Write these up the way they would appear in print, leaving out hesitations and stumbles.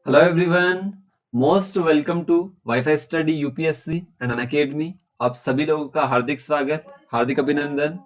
Hello everyone, most welcome to Wi-Fi Study UPSC and Unacademy। आप सभी लोगों का हार्दिक स्वागत, हार्दिक अभिनंदन।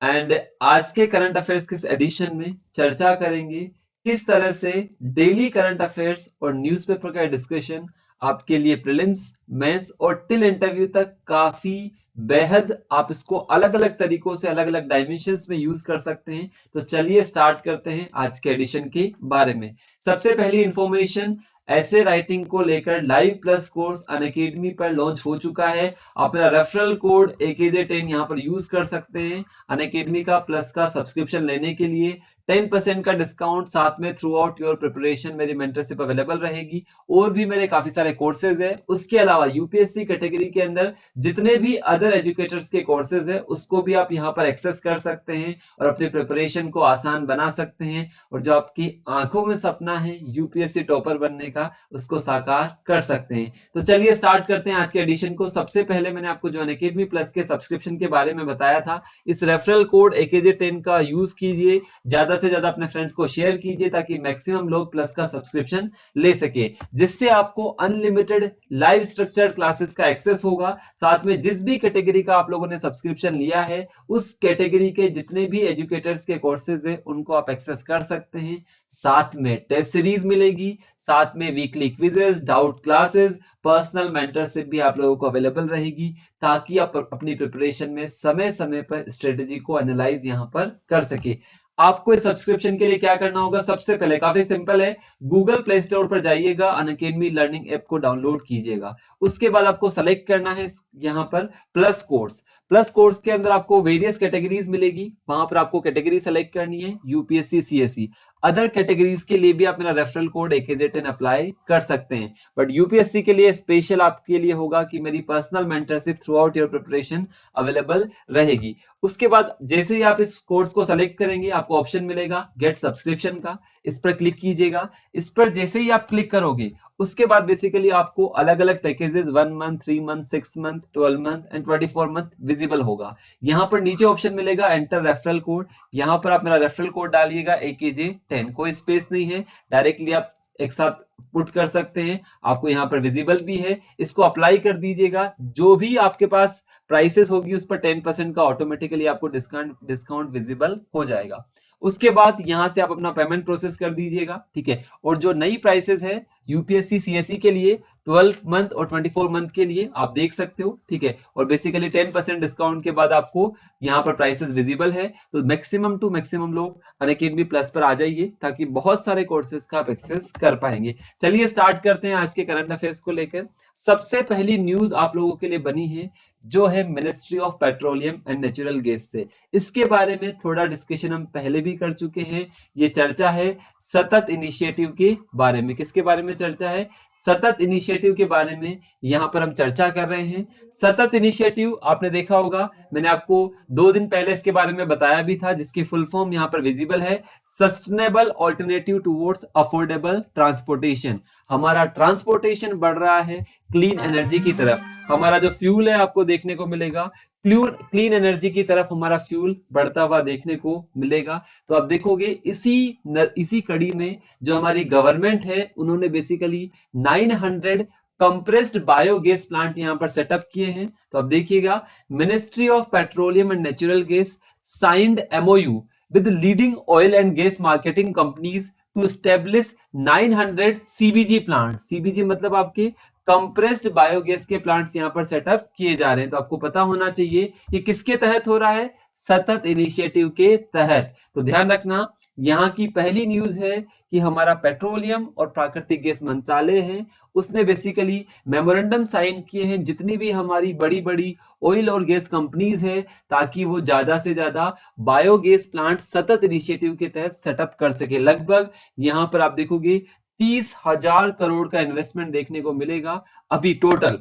एंड आज के करंट अफेयर्स के एडिशन में चर्चा करेंगे किस तरह से डेली करंट अफेयर्स और न्यूज़पेपर का डिस्कशन आपके लिए प्रीलिम्स, मेंस और टिल इंटरव्यू तक काफी बेहद आप इसको अलग अलग तरीकों से अलग अलग डायमेंशंस में यूज कर सकते हैं। तो चलिए स्टार्ट करते हैं आज के एडिशन के बारे में। सबसे पहली इंफॉर्मेशन, ऐसे राइटिंग को लेकर लाइव प्लस कोर्स अनअकैडमी पर लॉन्च हो चुका है। आप मेरा रेफरल कोड AKJ10 यहाँ पर यूज कर सकते हैं। अनअकैडमी का प्लस का सब्सक्रिप्शन लेने के लिए 10% का डिस्काउंट, साथ में थ्रू आउट योर प्रिपरेशन मेरी मेंटरशिप अवेलेबल रहेगी और भी मेरे काफी सारे कोर्सेज है। उसके अलावा यूपीएससी कैटेगरी के अंदर जितने भी अदर एजुकेटर्स के कोर्सेज है उसको भी आप यहाँ पर एक्सेस कर सकते हैं और अपनी प्रिपरेशन को आसान बना सकते हैं और जो आपकी आंखों में सपना है यूपीएससी टॉपर बनने का उसको साकार कर सकते हैं। तो चलिए स्टार्ट करते हैं आज के एडिशन को। सबसे पहले मैंने आपको जो अनअकैडमी प्लस के सब्सक्रिप्शन के बारे में बताया था, इस रेफरल कोड AKJ10 का यूज कीजिए, ज्यादा से ज्यादा अपने फ्रेंड्स को शेयर कीजिए ताकि मैक्सिमम लोग प्लस का सब्सक्रिप्शन ले सके, जिससे आपको अनलिमिटेड लाइव स्ट्रक्चर्ड क्लासेस का एक्सेस होगा। साथ में जिस भी कैटेगरी का आप लोगों ने सब्सक्रिप्शन लिया है उस कैटेगरी के जितने भी एजुकेटर्स के कोर्सेज है उनको आप एक्सेस कर सकते हैं। साथ में टेस्ट सीरीज मिलेगी, साथ में weekly quizzes, doubt classes, personal mentorship भी आप लोगों को अवेलेबल रहेगी ताकि आप अपनी प्रिपरेशन में समय समय पर स्ट्रेटेजी को एनालाइज यहां पर कर सके। आपको इस सब्सक्रिप्शन के लिए क्या करना होगा? सबसे पहले काफी सिंपल है, गूगल प्ले स्टोर पर जाइएगा, अनअकैडमी लर्निंग ऐप को डाउनलोड कीजिएगा। उसके बाद आपको सेलेक्ट करना है यहाँ पर प्लस कोर्स। प्लस कोर्स के अंदर आपको वेरियस कैटेगरीज मिलेगी, वहां पर आपको कैटेगरी सेलेक्ट करनी है यूपीएससी सीएसई। अदर कैटेगरीज के लिए भी आप मेरा रेफरल कोड AKJ10 अप्लाई कर सकते हैं, बट यूपीएससी के लिए स्पेशल आपके लिए होगा कि मेरी personal mentorship through out your preparation available रहेगी। उसके बाद जैसे ही आप इस कोर्स को सेलेक्ट करेंगे आपको ऑप्शन मिलेगा गेट सब्सक्रिप्शन का, इस पर क्लिक कीजिएगा। इस पर जैसे ही आप क्लिक करोगे उसके बाद बेसिकली आपको अलग अलग packages 1 month, 3 month, 6 month, 12 month and 24 month visible होगा। यहाँ पर नीचे ऑप्शन मिलेगा एंटर रेफरल कोड, यहाँ पर आप मेरा रेफरल कोड डालिएगा AKJ10, कोई स्पेस नहीं है, डायरेक्टली आप एक साथ पुट कर सकते हैं। आपको यहाँ पर विजिबल भी है, इसको अप्लाई कर दीजिएगा। जो भी आपके पास प्राइसेस होगी उस पर 10% का ऑटोमेटिकली आपको डिस्काउंट विजिबल हो जाएगा। उसके बाद यहां से आप अपना पेमेंट प्रोसेस कर दीजिएगा, ठीक है। और जो नई प्राइसेस है यूपीएससी सीएसई के लिए 12 मंथ और 24 मंथ के लिए आप देख सकते हो, ठीक है। और बेसिकली 10% डिस्काउंट के बाद आपको यहाँ पर प्राइसेस विजिबल है। तो मैक्सिमम टू मैक्सिमम लोग अनअकैडमी प्लस पर आ जाइए ताकि बहुत सारे कोर्सेज का आप एक्सेस कर पाएंगे। चलिए स्टार्ट करते हैं आज के करंट अफेयर्स को लेकर। सबसे पहली न्यूज आप लोगों के लिए बनी है जो है ministry of petroleum and natural gas से। इसके बारे में थोड़ा डिस्कशन हम पहले भी कर चुके हैं। ये चर्चा है सतत इनिशिएटिव के बारे में। किसके बारे में चर्चा है? सतत इनिशिएटिव के बारे में यहां पर हम चर्चा कर रहे हैं। सतत इनिशिएटिव आपने देखा होगा, मैंने आपको 2 दिन पहले इसके बारे में बताया भी था, जिसकी फुल फॉर्म यहां पर विजिबल है, sustainable alternative towards affordable transportation. हमारा ट्रांसपोर्टेशन बढ़ रहा है क्लीन एनर्जी की तरफ। हमारा जो फ्यूल है आपको देखने को मिलेगा क्लीन एनर्जी की तरफ हमारा फ्यूल बढ़ता हुआ देखने को मिलेगा। तो आप देखोगे इसी कड़ी में जो हमारी गवर्नमेंट है उन्होंने बेसिकली 900 कंप्रेस्ड बायोगैस प्लांट यहां पर सेटअप किए हैं। तो अब देखिएगा, ministry of petroleum and natural gas signed MOU with leading oil and gas marketing companies to establish 900 CBG plants। CBG मतलब आपके कंप्रेस्ड बायोगैस के प्लांट्स यहां पर सेटअप किए जा रहे हैं। तो आपको पता होना चाहिए कि किसके तहत हो रहा है? सतत इनिशिएटिव के तहत। तो ध्यान रखना, यहाँ की पहली न्यूज है कि हमारा पेट्रोलियम और प्राकृतिक गैस मंत्रालय है, उसने बेसिकली मेमोरेंडम साइन किए हैं जितनी भी हमारी बड़ी बड़ी ऑयल और गैस कंपनीज है, ताकि वो ज्यादा से ज्यादा बायोगैस प्लांट सतत इनिशिएटिव के तहत सेटअप कर सके। लगभग यहाँ पर आप देखोगे 30,000 करोड़ का इन्वेस्टमेंट देखने को मिलेगा अभी टोटल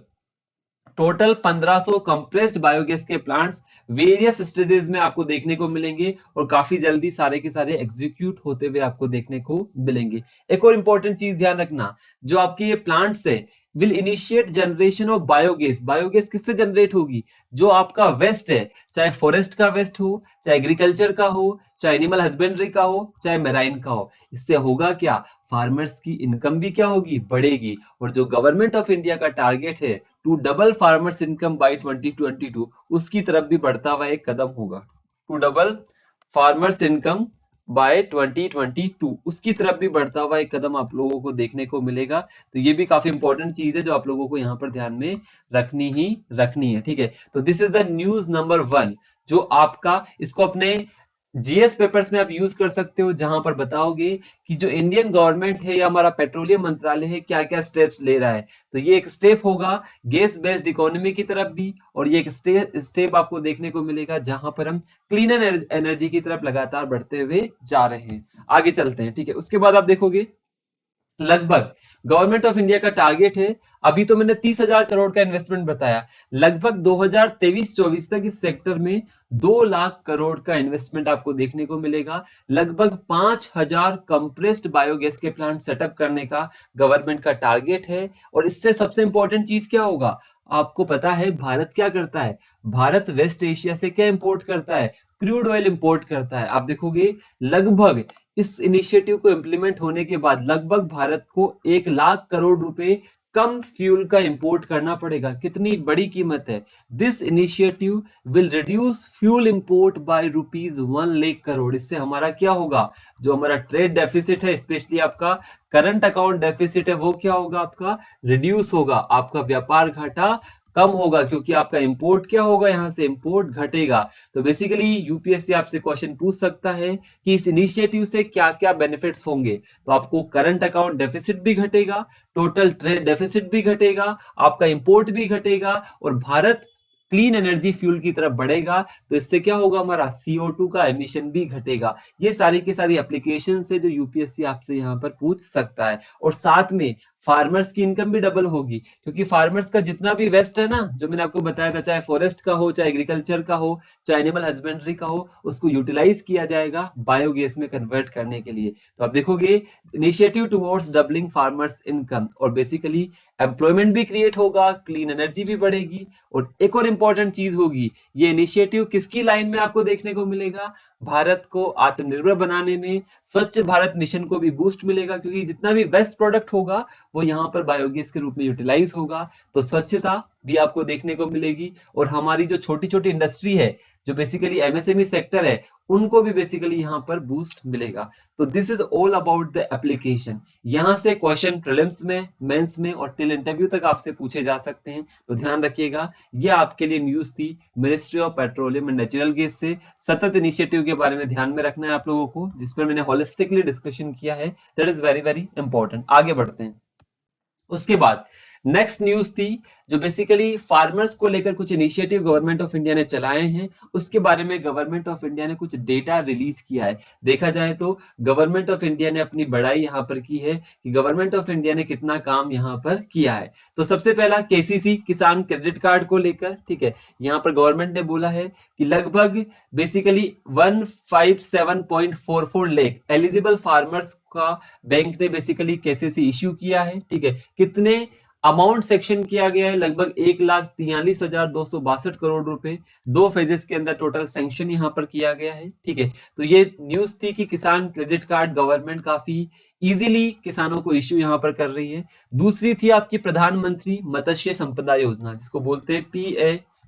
टोटल 1500 कंप्रेस्ड बायोगैस के प्लांट्स वेरियस स्टेजेस में आपको देखने को मिलेंगे और काफी जल्दी सारे के सारे एग्जीक्यूट होते हुए आपको देखने को मिलेंगे। एक और इंपॉर्टेंट चीज ध्यान रखना, जो आपके ये प्लांट्स है will initiate generation of biogas. Biogas किससे जनरेट होगी? जो आपका वेस्ट है, चाहे फॉरेस्ट का वेस्ट हो, चाहे एग्रीकल्चर का हो, चाहे एनिमल हस्बेंड्री का हो, चाहे मेराइन का हो। इससे होगा क्या? फार्मर्स की इनकम भी क्या होगी? बढ़ेगी। और जो गवर्नमेंट ऑफ इंडिया का टारगेट है to double farmers income by 2022, उसकी तरफ भी बढ़ता हुआ एक कदम होगा। To double farmers income by 2022, उसकी तरफ भी बढ़ता हुआ एक कदम आप लोगों को देखने को मिलेगा। तो ये भी काफी इंपॉर्टेंट चीज है जो आप लोगों को यहाँ पर ध्यान में रखनी है। ठीक है, तो this is the news number 1, जो आपका इसको अपने जीएस पेपर्स में आप यूज कर सकते हो, जहां पर बताओगे कि जो इंडियन गवर्नमेंट है या हमारा पेट्रोलियम मंत्रालय है क्या क्या स्टेप्स ले रहा है। तो ये एक स्टेप होगा गैस बेस्ड इकोनॉमी की तरफ भी, और ये एक स्टेप आपको देखने को मिलेगा जहां पर हम क्लीन एनर्जी की तरफ लगातार बढ़ते हुए जा रहे हैं। आगे चलते हैं। ठीक है, उसके बाद आप देखोगे लगभग गवर्नमेंट ऑफ इंडिया का टारगेट है, अभी तो मैंने 30,000 करोड़ का इन्वेस्टमेंट बताया, लगभग 2023-24 तक इस सेक्टर में 2 लाख करोड़ का इन्वेस्टमेंट आपको देखने को मिलेगा। लगभग 5,000 कंप्रेस्ड बायोगैस के प्लांट सेटअप करने का गवर्नमेंट का टारगेट है। और इससे सबसे इंपॉर्टेंट चीज क्या होगा? आपको पता है भारत क्या करता है? भारत वेस्ट एशिया से क्या इंपोर्ट करता है? क्रूड ऑयल इंपोर्ट करता है। आप देखोगे लगभग इस इनिशिएटिव को इंप्लीमेंट होने के बाद लगभग भारत को 1 लाख करोड़ रुपए कम फ्यूल का इंपोर्ट करना पड़ेगा। कितनी बड़ी कीमत है! This initiative will reduce fuel import by ₹1 lakh crore. इससे हमारा क्या होगा? जो हमारा ट्रेड डेफिसिट है, स्पेशली आपका करंट अकाउंट डेफिसिट है, वो क्या होगा? आपका रिड्यूस होगा। आपका व्यापार घाटा कम होगा, क्योंकि आपका इंपोर्ट क्या होगा? यहाँ से इंपोर्ट घटेगा। तो बेसिकली यूपीएससी आपसे क्वेश्चन पूछ सकता है कि इस इनिशिएटिव से क्या क्या बेनिफिट्स होंगे। तो आपको करंट अकाउंट डेफिसिट भी घटेगा, टोटल ट्रेड डेफिसिट भी घटेगा, आपका इंपोर्ट भी घटेगा, और भारत क्लीन एनर्जी फ्यूल की तरफ बढ़ेगा। तो इससे क्या होगा? हमारा CO2 का एमिशन भी घटेगा। ये सारी की सारी एप्लीकेशन है जो यूपीएससी आपसे यहाँ पर पूछ सकता है। और साथ में फार्मर्स की इनकम भी डबल होगी, क्योंकि फार्मर्स का जितना भी वेस्ट है ना, जो मैंने आपको बताया था, चाहे फॉरेस्ट का हो, चाहे एग्रीकल्चर का हो, चाहे एनिमल हस्बेंड्री का हो, उसको यूटिलाइज किया जाएगा बायोगैस में कन्वर्ट करने के लिए। तो आप देखोगे initiative towards doubling farmers income, और बेसिकली एम्प्लॉयमेंट भी क्रिएट होगा, क्लीन एनर्जी भी बढ़ेगी। और एक और इंपॉर्टेंट चीज होगी, ये इनिशिएटिव किसकी लाइन में आपको देखने को मिलेगा? भारत को आत्मनिर्भर बनाने में, स्वच्छ भारत मिशन को भी बूस्ट मिलेगा, क्योंकि जितना भी वेस्ट प्रोडक्ट होगा वो यहाँ पर बायोगैस के रूप में यूटिलाइज होगा। तो स्वच्छता भी आपको देखने को मिलेगी, और हमारी जो छोटी छोटी इंडस्ट्री है, जो बेसिकली एमएसएमई सेक्टर है, उनको भी बेसिकली यहाँ पर बूस्ट मिलेगा। तो this is all about the application. यहाँ से क्वेश्चन प्रीलिम्स में, मेंस में और टिल इंटरव्यू तक आपसे पूछे जा सकते हैं। तो ध्यान रखिएगा, ये आपके लिए न्यूज थी ministry of petroleum and natural gas से। सतत इनिशिएटिव के बारे में ध्यान में रखना है आप लोगों को, जिस पर मैंने होलिस्टिकली डिस्कशन किया है। That is very very important. आगे बढ़ते हैं। उसके बाद नेक्स्ट न्यूज थी जो बेसिकली फार्मर्स को लेकर कुछ इनिशिएटिव गवर्नमेंट ऑफ इंडिया ने चलाए हैं, उसके बारे में गवर्नमेंट ऑफ इंडिया ने कुछ डेटा रिलीज किया है। देखा जाए तो गवर्नमेंट ऑफ इंडिया ने अपनी बड़ाई यहाँ पर की है कि गवर्नमेंट ऑफ इंडिया ने कितना काम यहाँ पर किया है। तो सबसे पहला केसीसी किसान क्रेडिट कार्ड को लेकर, ठीक है, यहाँ पर गवर्नमेंट ने बोला है कि लगभग बेसिकली 157.44 लाख एलिजिबल फार्मर्स का बैंक ने बेसिकली केसीसी इश्यू किया है। ठीक है, कितने अमाउंट सेक्शन किया गया है? लगभग 1,43,262 करोड़ रुपए 2 फेजेस के अंदर टोटल सैंक्शन यहां पर किया गया है। ठीक है, तो ये न्यूज थी कि किसान क्रेडिट कार्ड गवर्नमेंट काफी इजीली किसानों को इश्यू यहां पर कर रही है। दूसरी थी आपकी प्रधानमंत्री मत्स्य संपदा योजना, जिसको बोलते हैं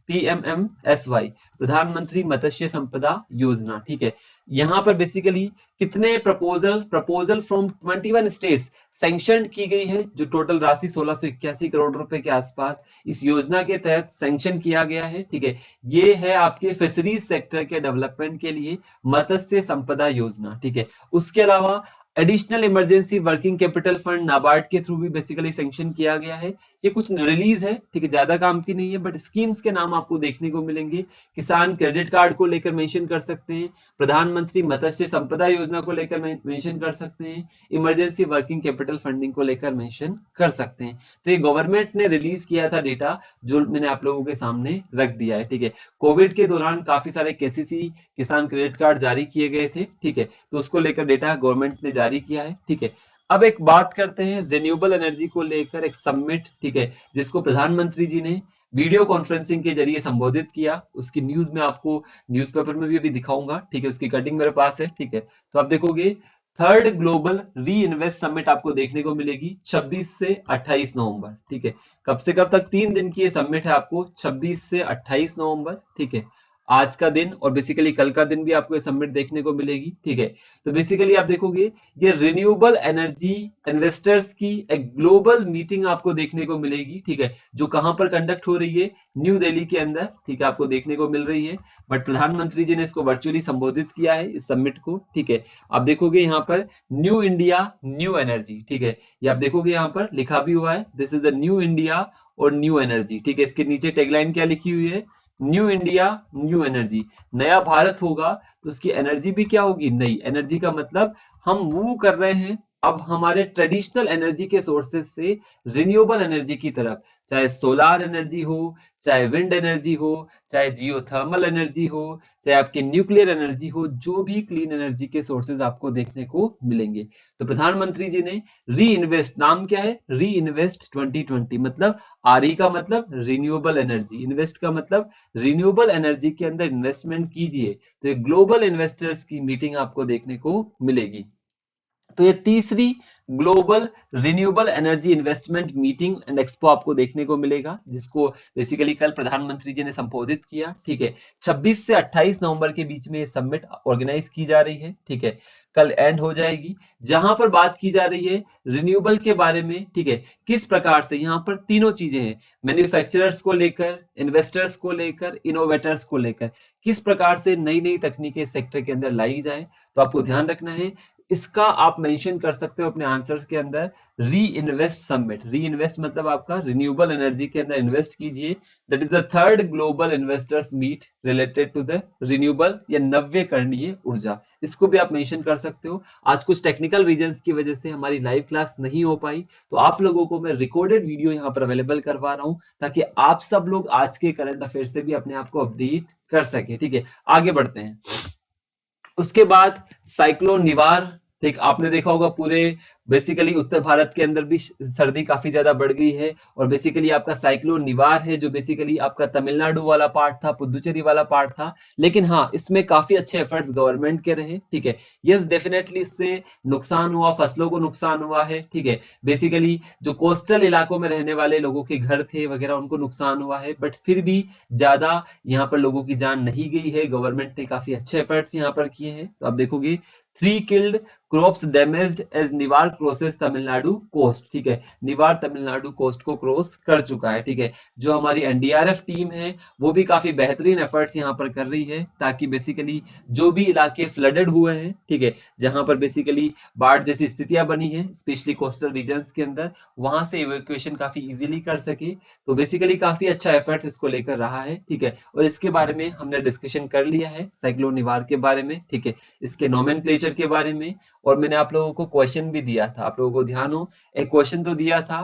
PMMSY, प्रधानमंत्री मत्स्य संपदा योजना। ठीक है, यहां पर बेसिकली कितने प्रपोजल फ्रॉम 21 स्टेट्स सैंक्शन की गई है, जो टोटल राशि 1681 करोड़ रुपए के आसपास इस योजना के तहत सैंक्शन किया गया है। ठीक है, ये है आपके फिशरीज सेक्टर के डेवलपमेंट के लिए मत्स्य संपदा योजना। ठीक है, उसके अलावा additional emergency working capital fund NABARD के थ्रू भी बेसिकली सैंक्शन किया गया है। ये कुछ रिलीज है, ठीक है, ज्यादा काम की नहीं है, बट स्कीम्स के नाम आपको देखने को मिलेंगे। किसान क्रेडिट कार्ड को लेकर मेंशन कर सकते हैं, प्रधानमंत्री मत्स्य संपदा योजना को लेकर मेंशन कर सकते हैं, इमरजेंसी वर्किंग कैपिटल फंडिंग को लेकर मेंशन कर सकते हैं। तो ये गवर्नमेंट ने रिलीज किया था डेटा, जो मैंने आप लोगों के सामने रख दिया है, ठीक है। कोविड के दौरान काफी सारे केसीसी किसान क्रेडिट कार्ड जारी किए गए थे, ठीक है, तो उसको लेकर डेटा गवर्नमेंट ने जारी किया है, ठीक है। अब एक बात करते हैं रिन्यूएबल एनर्जी को लेकर एक समिट, ठीक है, जिसको प्रधानमंत्री जी ने वीडियो कॉन्फ्रेंसिंग के जरिए संबोधित किया। उसकी न्यूज में आपको न्यूज़पेपर में भी अभी दिखाऊंगा, ठीक है, उसकी कटिंग मेरे पास है, ठीक है। तो आप देखोगे थर्ड ग्लोबल री इन्वेस्ट समिट आपको देखने को मिलेगी 26 से 28 नवंबर, ठीक है। कब से कब तक? 3 दिन की ये समिट है, आपको 26 से 28 नवंबर, ठीक है। आज का दिन और बेसिकली कल का दिन भी आपको ये समिट देखने को मिलेगी, ठीक है। तो बेसिकली आप देखोगे ये रिन्यूएबल एनर्जी इन्वेस्टर्स की एक ग्लोबल मीटिंग आपको देखने को मिलेगी, ठीक है, जो कहां पर कंडक्ट हो रही है? न्यू दिल्ली के अंदर, ठीक है, आपको देखने को मिल रही है। बट प्रधानमंत्री जी ने इसको वर्चुअली संबोधित किया है इस समिट को, ठीक है। आप देखोगे यहाँ पर न्यू इंडिया न्यू एनर्जी, ठीक है, ये आप देखोगे यहाँ पर लिखा भी हुआ है, this is the new India और न्यू एनर्जी, ठीक है। इसके नीचे टैगलाइन क्या लिखी हुई है? New India new energy. नया भारत होगा तो उसकी एनर्जी भी क्या होगी? नई। एनर्जी का मतलब हम मूव कर रहे हैं अब हमारे ट्रेडिशनल एनर्जी के सोर्सेस से रिन्यूएबल एनर्जी की तरफ, चाहे सोलार एनर्जी हो, चाहे विंड एनर्जी हो, चाहे जियोथर्मल एनर्जी हो, चाहे आपकी न्यूक्लियर एनर्जी हो, जो भी क्लीन एनर्जी के सोर्सेज आपको देखने को मिलेंगे। तो प्रधानमंत्री जी ने री इन्वेस्ट, नाम क्या है? री इन्वेस्ट 2020, मतलब आरई का मतलब रिन्यूएबल एनर्जी, इन्वेस्ट का मतलब रिन्यूएबल एनर्जी के अंदर इन्वेस्टमेंट कीजिए। तो एक ग्लोबल इन्वेस्टर्स की मीटिंग आपको देखने को मिलेगी। तो ये तीसरी global renewable energy investment meeting and expo आपको देखने को मिलेगा, जिसको बेसिकली कल प्रधानमंत्री जी ने संबोधित किया, ठीक है। 26 से 28 नवंबर के बीच में ये समिट ऑर्गेनाइज की जा रही है, ठीक है, कल एंड हो जाएगी, जहां पर बात की जा रही है रिन्यूएबल के बारे में, ठीक है। किस प्रकार से यहाँ पर तीनों चीजें हैं, मैन्युफैक्चरर्स को लेकर, इन्वेस्टर्स को लेकर, इनोवेटर्स को लेकर, किस प्रकार से नई नई तकनीकें सेक्टर के अंदर लाई जाए। तो आपको ध्यान रखना है, इसका आप मेंशन कर सकते हो अपने आंसर्स के अंदर, री इन्वेस्ट समिट। री इन्वेस्ट मतलब आपका रिन्यूएबल एनर्जी के अंदर इन्वेस्ट कीजिए, that is the third global investors meet related to the renewable या नव्यकरणीय ऊर्जा। इसको भी आप मेंशन कर सकते हो। आज कुछ टेक्निकल रीजंस की वजह से हमारी लाइव क्लास नहीं हो पाई, तो आप लोगों को मैं रिकॉर्डेड वीडियो यहाँ पर अवेलेबल करवा रहा हूँ, ताकि आप सब लोग आज के करंट अफेयर से भी अपने आप को अपडेट कर सके, ठीक है। आगे बढ़ते हैं। उसके बाद साइक्लोन निवार, ठीक, आपने देखा होगा पूरे बेसिकली उत्तर भारत के अंदर भी सर्दी काफी ज्यादा बढ़ गई है, और बेसिकली आपका साइक्लोन निवार है जो बेसिकली आपका तमिलनाडु वाला पार्ट था, पुदुचेरी वाला पार्ट था, लेकिन हाँ इसमें काफी अच्छे एफर्ट्स गवर्नमेंट के रहे, ठीक है। यस डेफिनेटली इससे नुकसान हुआ, फसलों को नुकसान हुआ है, ठीक है। बेसिकली जो कोस्टल इलाकों में रहने वाले लोगों के घर थे वगैरह उनको नुकसान हुआ है, बट फिर भी ज्यादा यहाँ पर लोगों की जान नहीं गई है। गवर्नमेंट ने काफी अच्छे एफर्ट्स यहाँ पर किए हैं। तो आप देखोगे 3 killed क्रॉप्स डैमेज्ड एज निवार क्रॉसेस तमिलनाडु कोस्ट, ठीक है, निवार तमिलनाडु कोस्ट को क्रॉस कर चुका है, ठीक है। जो हमारी एनडीआरएफ टीम है वो भी काफी बेहतरीन एफर्ट्स यहाँ पर कर रही है, ताकि बेसिकली जो भी इलाके फ्लडेड हुए हैं, ठीक है, जहां पर बेसिकली बाढ़ जैसी स्थितियां बनी है स्पेशली कोस्टल रीजन्स के अंदर, वहां से इवैक्यूएशन काफी इजीली कर सके। तो बेसिकली काफी अच्छा एफर्ट्स इसको लेकर रहा है, ठीक है। और इसके बारे में हमने डिस्कशन कर लिया है साइक्लोन निवार के बारे में, ठीक है, इसके नोमेनक्लेचर के बारे में, और मैंने आप लोगों को क्वेश्चन भी दिया था, आप लोगों को ध्यान हो, एक क्वेश्चन तो दिया था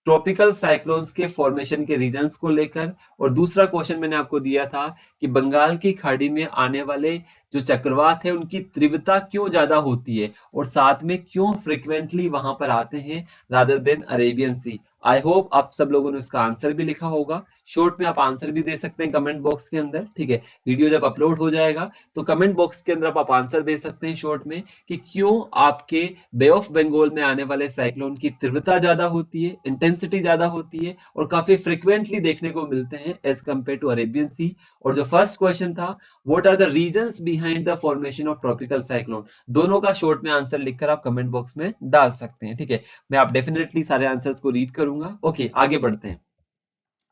ट्रॉपिकल साइक्लोन्स के फॉर्मेशन के रीजंस को लेकर, और दूसरा क्वेश्चन मैंने आपको दिया था कि बंगाल की खाड़ी में आने वाले जो चक्रवात है उनकी तीव्रता क्यों ज्यादा होती है, और साथ में क्यों फ्रिक्वेंटली वहां पर आते हैं rather than Arabian Sea. I hope आप सब लोगों ने उसका आंसर भी लिखा होगा। शॉर्ट में आप आंसर भी दे सकते हैं कमेंट बॉक्स के अंदर, ठीक है। वीडियो जब अपलोड हो जाएगा तो कमेंट बॉक्स के अंदर आप आंसर दे सकते हैं शॉर्ट में कि क्यों आपके बे ऑफ बंगाल में आने वाले साइक्लोन की तीव्रता ज्यादा होती है, इंटेंसिटी ज्यादा होती है, और काफी फ्रिक्वेंटली देखने को मिलते हैं as compare to Arabian Sea. और जो फर्स्ट क्वेश्चन था, what are the reasons behind the formation of tropical cyclone, दोनों का शॉर्ट में आंसर लिखकर आप कमेंट बॉक्स में डाल सकते हैं, ठीक है। मैं आप डेफिनेटली सारे आंसर्स को रीड करूंगा। ओके, आगे बढ़ते हैं,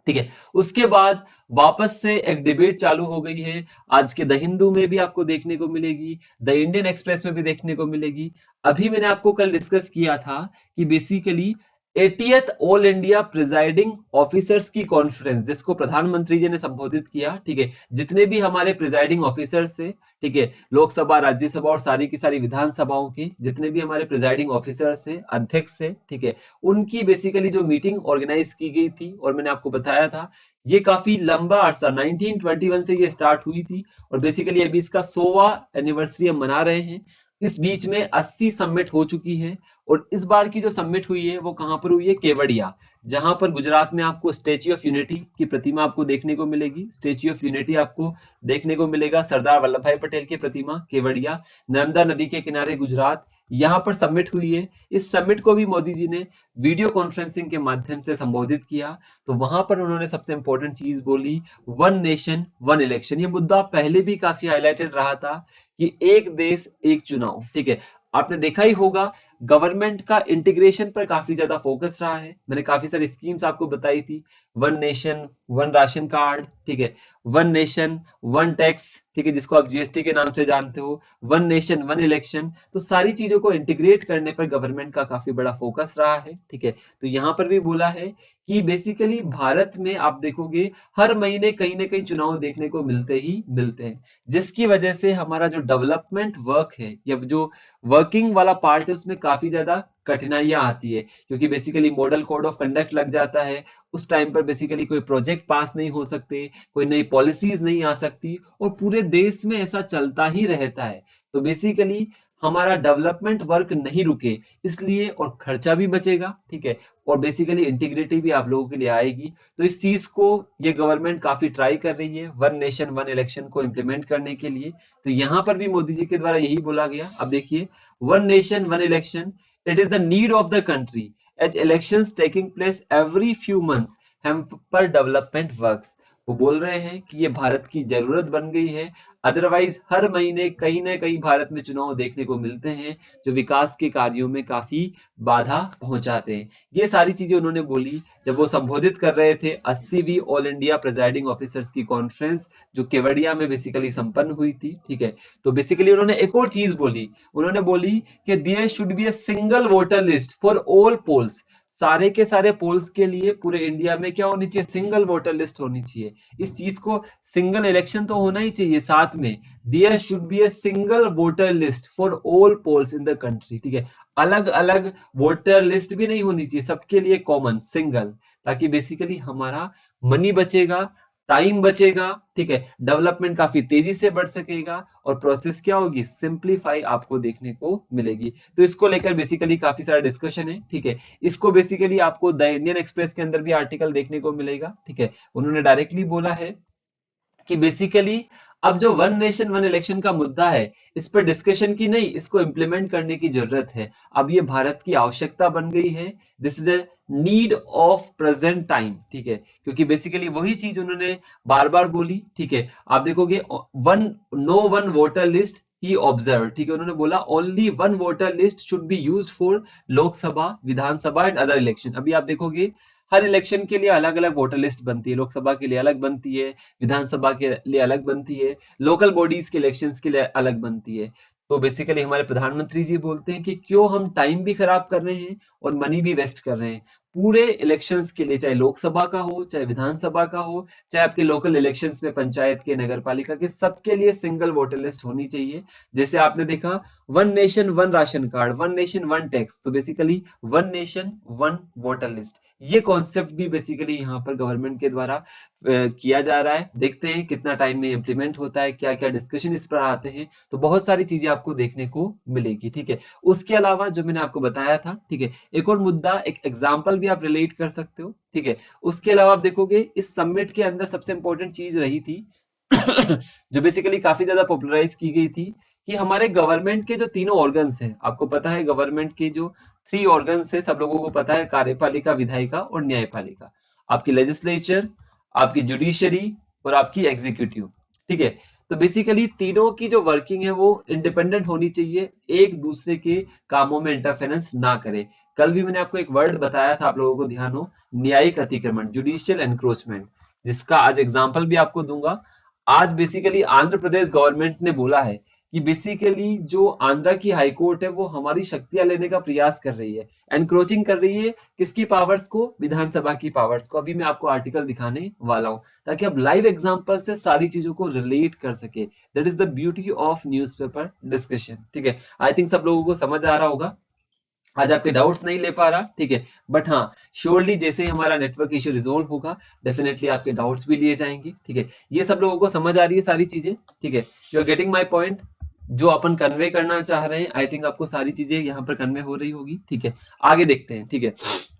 ठीक है। उसके बाद वापस से एक डिबेट चालू हो गई है, आज के द हिंदू में भी आपको देखने को मिलेगी, द इंडियन एक्सप्रेस में भी देखने को मिलेगी। अभी मैंने आपको कल डिस्कस किया था कि basically 80th all India presiding officers की कॉन्फ्रेंस, जिसको प्रधानमंत्री जी ने संबोधित किया, ठीक है, जितने भी हमारे प्रिजाइडिंग ऑफिसर्स है, ठीक है, लोकसभा, राज्यसभा और सारी की सारी विधानसभाओं के जितने भी हमारे प्रिजाइडिंग ऑफिसर्स है, अध्यक्ष है, ठीक है, उनकी बेसिकली जो मीटिंग ऑर्गेनाइज की गई थी, और मैंने आपको बताया था ये काफी लंबा अरसा 1921 से ये स्टार्ट हुई थी, और बेसिकली अभी इसका 100वां एनिवर्सरी हम मना रहे हैं। इस बीच में 80 समिट हो चुकी है, और इस बार की जो समिट हुई है वो कहां पर हुई है? केवड़िया, जहां पर गुजरात में आपको स्टेच्यू ऑफ यूनिटी की प्रतिमा आपको देखने को मिलेगी। स्टेच्यू ऑफ यूनिटी आपको देखने को मिलेगा, सरदार वल्लभ भाई पटेल की प्रतिमा, केवड़िया, नर्मदा नदी के किनारे, गुजरात, यहाँ पर समिट हुई है। इस समिट को भी मोदी जी ने वीडियो कॉन्फ्रेंसिंग के माध्यम से संबोधित किया, तो वहां पर उन्होंने सबसे इंपॉर्टेंट चीज बोली, वन नेशन वन इलेक्शन। ये मुद्दा पहले भी काफी हाईलाइटेड रहा था कि एक देश एक चुनाव, ठीक है। आपने देखा ही होगा गवर्नमेंट का इंटीग्रेशन पर काफी ज्यादा फोकस रहा है। मैंने काफी सारी स्कीम्स आपको बताई थी, one nation one ration card, ठीक है, वन नेशन वन टैक्स, ठीक है, जिसको आप जीएसटी के नाम से जानते हो, वन नेशन वन इलेक्शन। तो सारी चीजों को इंटीग्रेट करने पर गवर्नमेंट का काफी बड़ा फोकस रहा है, ठीक है। तो यहाँ पर भी बोला है कि बेसिकली भारत में आप देखोगे हर महीने कहीं ना कहीं चुनाव देखने को मिलते ही मिलते हैं, जिसकी वजह से हमारा जो डेवलपमेंट वर्क है या जो वर्किंग वाला पार्ट है उसमें काफी ज्यादा कठिनाइयां आती है, क्योंकि basically model code of conduct लग जाता है। उस टाइम पर बेसिकली कोई प्रोजेक्ट पास नहीं हो सकते, कोई नई पॉलिसीज नहीं आ सकती, और पूरे देश में ऐसा चलता ही रहता है। तो बेसिकली हमारा डेवलपमेंट वर्क नहीं रुके, इसलिए, और खर्चा भी बचेगा, ठीक है, और बेसिकली इंटीग्रिटी भी आप लोगों के लिए आएगी। तो इस चीज को ये गवर्नमेंट काफी ट्राई कर रही है वन नेशन वन इलेक्शन को इम्प्लीमेंट करने के लिए। तो यहाँ पर भी मोदी जी के द्वारा यही बोला गया। अब देखिए, one nation one election, it is the need of the country as elections taking place every few months hamper development works। वो बोल रहे हैं कि ये भारत की जरूरत बन गई है, अदरवाइज हर महीने कहीं ना कहीं भारत में चुनाव देखने को मिलते हैं जो विकास के कार्यों में काफी बाधा पहुंचाते हैं। ये सारी चीजें उन्होंने बोली जब वो संबोधित कर रहे थे 80वीं ऑल इंडिया प्रिजाइडिंग ऑफिसर्स की कॉन्फ्रेंस, जो केवड़िया में बेसिकली संपन्न हुई थी, ठीक है। तो बेसिकली उन्होंने एक और चीज बोली, उन्होंने बोली कि there should be a single voter list for all polls. सारे के सारे पोल्स के लिए पूरे इंडिया में क्या होनी चाहिए? सिंगल वोटर लिस्ट होनी चाहिए। इस चीज को, सिंगल इलेक्शन तो होना ही चाहिए, साथ में there should be a single voter list for all polls in the country, ठीक है। अलग अलग वोटर लिस्ट भी नहीं होनी चाहिए, सबके लिए कॉमन सिंगल, ताकि बेसिकली हमारा मनी बचेगा, टाइम बचेगा, ठीक है, डेवलपमेंट काफी तेजी से बढ़ सकेगा, और प्रोसेस क्या होगी? सिंप्लीफाई आपको देखने को मिलेगी। तो इसको लेकर बेसिकली काफी सारा डिस्कशन है, ठीक है। इसको बेसिकली आपको द इंडियन एक्सप्रेस के अंदर भी आर्टिकल देखने को मिलेगा, ठीक है। उन्होंने डायरेक्टली बोला है कि बेसिकली अब जो वन नेशन वन इलेक्शन का मुद्दा है, इस पर डिस्कशन की नहीं, इसको इंप्लीमेंट करने की जरूरत है। अब ये भारत की आवश्यकता बन गई है, this is a need of present time, ठीक है, क्योंकि बेसिकली वही चीज उन्होंने बार बार बोली, ठीक है। आप देखोगे one no one voter list he observe, ठीक है, उन्होंने बोला only one voter list should be used for Lok Sabha, Vidhan Sabha and other election. अभी आप देखोगे हर इलेक्शन के लिए अलग अलग वोटर लिस्ट बनती है, लोकसभा के लिए अलग बनती है, विधानसभा के लिए अलग बनती है, लोकल बॉडीज के इलेक्शंस के लिए अलग बनती है। तो बेसिकली हमारे प्रधानमंत्री जी बोलते हैं कि क्यों हम टाइम भी खराब कर रहे हैं और मनी भी वेस्ट कर रहे हैं। पूरे इलेक्शंस के लिए, चाहे लोकसभा का हो, चाहे विधानसभा का हो, चाहे आपके लोकल इलेक्शंस में पंचायत के, नगर पालिका के, सबके लिए सिंगल वोटर लिस्ट होनी चाहिए। जैसे आपने देखा one nation one ration card, one nation one tax, तो basically one nation one voter list, ये कॉन्सेप्ट भी बेसिकली यहाँ पर गवर्नमेंट के द्वारा किया जा रहा है। देखते हैं कितना टाइम में इम्प्लीमेंट होता है, क्या क्या डिस्कशन इस पर आते हैं, तो बहुत सारी चीजें आपको देखने को मिलेगी, ठीक है। उसके अलावा जो मैंने आपको बताया था, ठीक है, एक और मुद्दा, एक एग्जाम्पल भी आप रिलेट कर सकते हो, ठीक है। उसके अलावा आप देखोगे इस समिट के अंदर सबसे इंपॉर्टेंट चीज रही थी जो बेसिकली काफी ज्यादा पॉपुलराइज की गई थी, कि हमारे गवर्नमेंट के जो तीनों ऑर्गन्स हैं, आपको पता है गवर्नमेंट के जो 3 ऑर्गन्स है, सब लोगों को पता है, कार्यपालिका, विधायिका और न्यायपालिका। आपकी लेजिस्लेचर, आपकी जुडिशरी और आपकी एग्जीक्यूटिव, ठीक है। तो बेसिकली तीनों की जो वर्किंग है वो इंडिपेंडेंट होनी चाहिए, एक दूसरे के कामों में इंटरफेरेंस ना करे। कल भी मैंने आपको एक वर्ड बताया था, आप लोगों को ध्यान हो, न्यायिक अतिक्रमण, जुडिशियल एनक्रोचमेंट, जिसका आज एग्जांपल भी आपको दूंगा। आज बेसिकली आंध्र प्रदेश गवर्नमेंट ने बोला है कि बेसिकली जो आंध्रा की हाई कोर्ट है वो हमारी शक्तियां लेने का प्रयास कर रही है, एनक्रोचिंग कर रही है किसकी पावर्स को, विधानसभा की पावर्स को। अभी मैं आपको आर्टिकल दिखाने वाला हूं ताकि आप लाइव एग्जांपल से सारी चीजों को रिलेट कर सके। That is the beauty of newspaper discussion. ठीक है, आई थिंक सब लोगों को समझ आ रहा होगा। आज आपके डाउट्स नहीं ले पा रहा, ठीक है, बट हाँ श्योरली जैसे ही हमारा नेटवर्क इश्यू रिजोल्व होगा डेफिनेटली आपके डाउट्स भी लिए जाएंगे। ठीक है, ये सब लोगों को समझ आ रही है सारी चीजें। ठीक है, you are getting my point, जो अपन कन्वे करना चाह रहे हैं। आई थिंक आपको सारी चीजें यहाँ पर कन्वे हो रही होगी। ठीक है, आगे देखते हैं। ठीक है,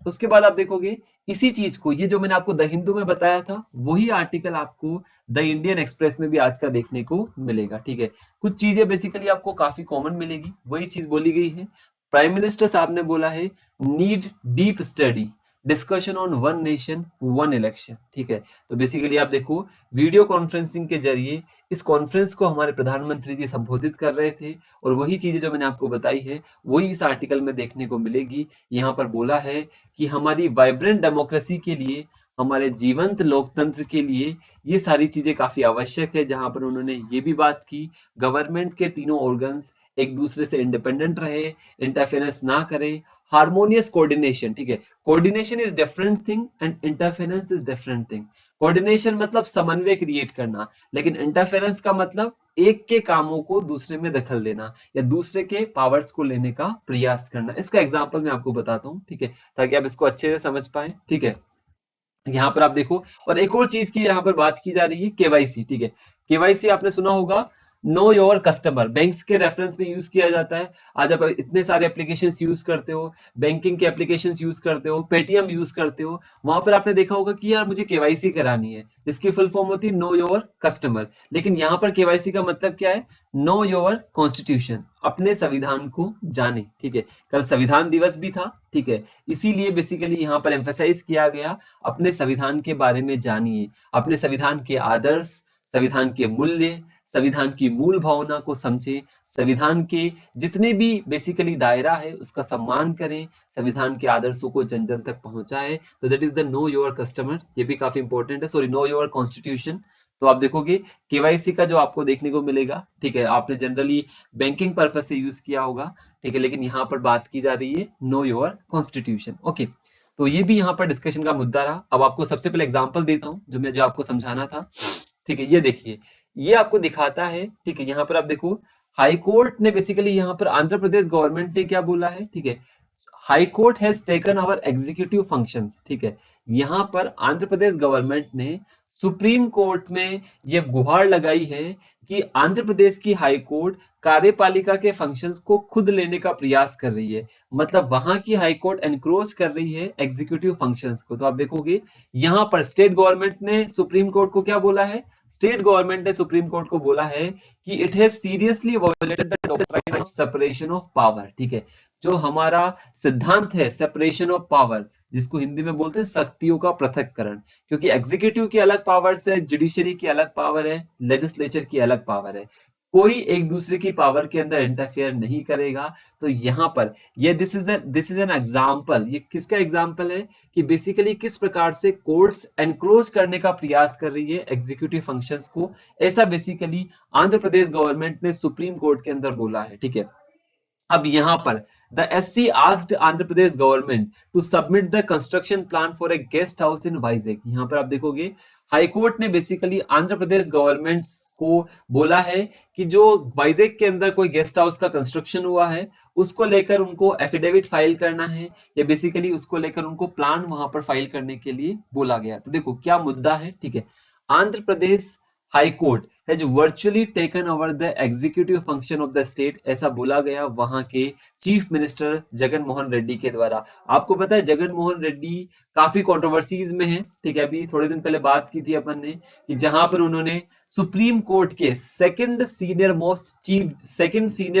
उसके बाद आप देखोगे इसी चीज को, ये जो मैंने आपको द हिंदू में बताया था वही आर्टिकल आपको द इंडियन एक्सप्रेस में भी आज का देखने को मिलेगा। ठीक है, कुछ चीजें बेसिकली आपको काफी कॉमन मिलेगी, वही चीज बोली गई है। प्राइम मिनिस्टर साहब ने बोला है need deep study discussion on one nation one election. ठीक है, तो बेसिकली आप देखो वीडियो कॉन्फ्रेंसिंग के जरिए इस कॉन्फ्रेंस को हमारे प्रधानमंत्री जी संबोधित कर रहे थे, और वही चीजें जो मैंने आपको बताई है वही इस आर्टिकल में देखने को मिलेगी। यहाँ पर बोला है कि हमारी वाइब्रेंट डेमोक्रेसी के लिए, हमारे जीवंत लोकतंत्र के लिए ये सारी चीजें काफी आवश्यक है। जहां पर उन्होंने ये भी बात की गवर्नमेंट के तीनों ऑर्गन्स एक दूसरे से इंडिपेंडेंट रहे, इंटरफेरेंस ना करे, हार्मोनियस कोऑर्डिनेशन। ठीक है, coordination is different thing and interference is different thing. Coordination मतलब समन्वय क्रिएट करना, लेकिन इंटरफेरेंस का मतलब एक के कामों को दूसरे में दखल देना या दूसरे के पावर्स को लेने का प्रयास करना। इसका एग्जांपल मैं आपको बताता हूँ, ठीक है, ताकि आप इसको अच्छे से समझ पाए। ठीक है, यहाँ पर आप देखो, और एक और चीज की यहाँ पर बात की जा रही है, केवाईसी। ठीक है, केवाईसी आपने सुना होगा, नो योर कस्टमर, बैंक्स के रेफरेंस में यूज किया जाता है। आज आप इतने सारे एप्लीकेशंस यूज करते हो, बैंकिंग के एप्लीकेशंस यूज करते हो, पेटीएम यूज करते हो, वहां पर आपने देखा होगा कि यार मुझे केवाईसी करानी है, जिसकी फुल फॉर्म होती है नो योर कस्टमर। लेकिन यहाँ पर केवाईसी का मतलब क्या है, नो योर कॉन्स्टिट्यूशन, अपने संविधान को जाने। ठीक है, कल संविधान दिवस भी था। ठीक है, इसीलिए बेसिकली यहाँ पर एम्फेसाइज किया गया अपने संविधान के बारे में जानिए, अपने संविधान के आदर्श, संविधान के मूल्य, संविधान की मूल भावना को समझे, संविधान के जितने भी बेसिकली दायरा है उसका सम्मान करें, संविधान के आदर्शों को जन जन तक पहुंचाए। तो that is the know your customer, ये भी काफी इंपॉर्टेंट है, सॉरी नो योर कॉन्स्टिट्यूशन। तो आप देखोगे केवाईसी का जो आपको देखने को मिलेगा, ठीक है, आपने जनरली बैंकिंग पर्पज से यूज किया होगा। ठीक है, लेकिन यहाँ पर बात की जा रही है नो योर कॉन्स्टिट्यूशन। ओके, तो ये भी यहाँ पर डिस्कशन का मुद्दा रहा। अब आपको सबसे पहले एग्जांपल देता हूँ जो आपको समझाना था। ठीक है, ये देखिए, ये आपको दिखाता है। ठीक है, यहाँ पर आप देखो हाई कोर्ट ने बेसिकली यहाँ पर आंध्र प्रदेश गवर्नमेंट ने क्या बोला है। ठीक है, high court has taken our executive functions. ठीक है, यहाँ पर आंध्र प्रदेश गवर्नमेंट ने सुप्रीम कोर्ट में ये गुहार लगाई है कि आंध्र प्रदेश की हाई कोर्ट कार्यपालिका के फंक्शंस को खुद लेने का प्रयास कर रही है, मतलब वहां की हाई कोर्ट एनक्रोच कर रही है एग्जीक्यूटिव फंक्शंस को। तो आप देखोगे यहाँ पर स्टेट गवर्नमेंट ने सुप्रीम कोर्ट को क्या बोला है, स्टेट गवर्नमेंट ने सुप्रीम कोर्ट को बोला है कि it has seriously violated the doctrine of separation of power. ठीक है, जो हमारा सिद्धांत है सेपरेशन ऑफ पावर, जिसको हिंदी में बोलते हैं शक्तियों का पृथक्करण, क्योंकि एग्जीक्यूटिव की अलग पावर्स है, जुडिशरी की अलग पावर है, लेजिस्लेचर की अलग पावर है, कोई एक दूसरे की पावर के अंदर इंटरफेयर नहीं करेगा। तो यहाँ पर ये दिस इज एन एग्जाम्पल, ये किसका एग्जाम्पल है कि बेसिकली किस प्रकार से कोर्ट्स एनक्रोच करने का प्रयास कर रही है एग्जीक्यूटिव फंक्शंस को। ऐसा बेसिकली आंध्र प्रदेश गवर्नमेंट ने सुप्रीम कोर्ट के अंदर बोला है। ठीक है, अब यहाँ पर the SC asked Andhra Pradesh government to submit the construction plan for a guest house in Vizag. यहाँ पर आप देखोगे हाई कोर्ट ने बेसिकली आंध्र प्रदेश गवर्नमेंट को बोला है कि जो वाइजैक के अंदर कोई गेस्ट हाउस का कंस्ट्रक्शन हुआ है उसको लेकर उनको एफिडेविट फाइल करना है, या बेसिकली उसको लेकर उनको प्लान वहां पर फाइल करने के लिए बोला गया। तो देखो क्या मुद्दा है। ठीक है, Andhra Pradesh high court has virtually taken over the executive function of the state, ऐसा बोला गया वहां के चीफ मिनिस्टर जगन मोहन रेड्डी के द्वारा। आपको पता है जगन मोहन रेड्डी काफी कंट्रोवर्सीज में है। ठीक है, अभी थोड़े दिन पहले बात की थी अपन ने कि जहां पर उन्होंने सुप्रीम कोर्ट के सेकंड सीनियर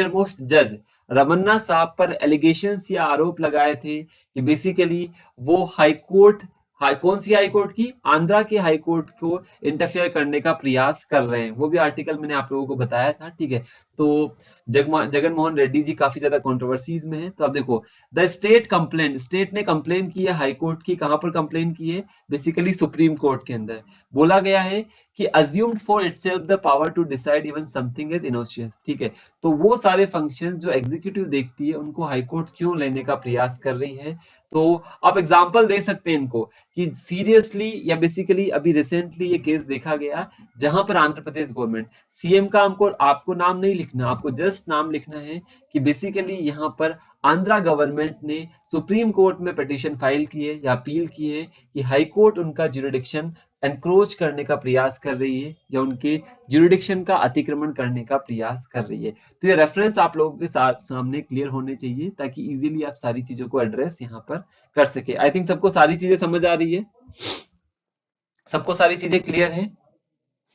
मोस्ट जज रमन्ना साहब पर एलिगेशंस या आरोप लगाए थे कि बेसिकली वो हाई कोर्ट कौन सी हाई कोर्ट की? आंध्रा के हाई कोर्ट को इंटरफेयर करने का प्रयास कर रहे हैं। वो भी आर्टिकल मैंने आप लोगों को बताया था, ठीक है। तो जगन मोहन रेड्डी जी काफी ज्यादा कंट्रोवर्सीज में है। तो अब देखो, द स्टेट कंप्लेंट, स्टेट ने कंप्लेन की है हाई कोर्ट की। कहां पर कंप्लेन की है? बेसिकली सुप्रीम कोर्ट के अंदर। बोला गया है कि assumed for itself the power to decide even something is innocuous, ठीक है। तो वो सारे फंक्शंस जो एग्जीक्यूटिव देखती है उनको हाई कोर्ट क्यों लेने का प्रयास कर रही है? तो आप एग्जांपल दे सकते हैं इनको कि सीरियसली या बेसिकली अभी रिसेंटली ये केस देखा गया जहां पर आंध्र प्रदेश गवर्नमेंट, सीएम का आपको नाम नहीं लिखना, आपको जस्ट नाम लिखना है कि बेसिकली यहाँ पर आंध्रा गवर्नमेंट ने सुप्रीम कोर्ट में पिटीशन फाइल की है या अपील की है कि हाई कोर्ट उनका ज्यूरिडिक्शन एनक्रोच करने का प्रयास कर रही है या उनके ज्यूरिडिक्शन का अतिक्रमण करने का प्रयास कर रही है। तो ये रेफरेंस आप लोगों के सामने क्लियर होने चाहिए ताकि इजीली आप सारी चीजों को एड्रेस यहाँ पर कर सके। आई थिंक सबको सारी चीजें समझ आ रही है, सबको सारी चीजें क्लियर है,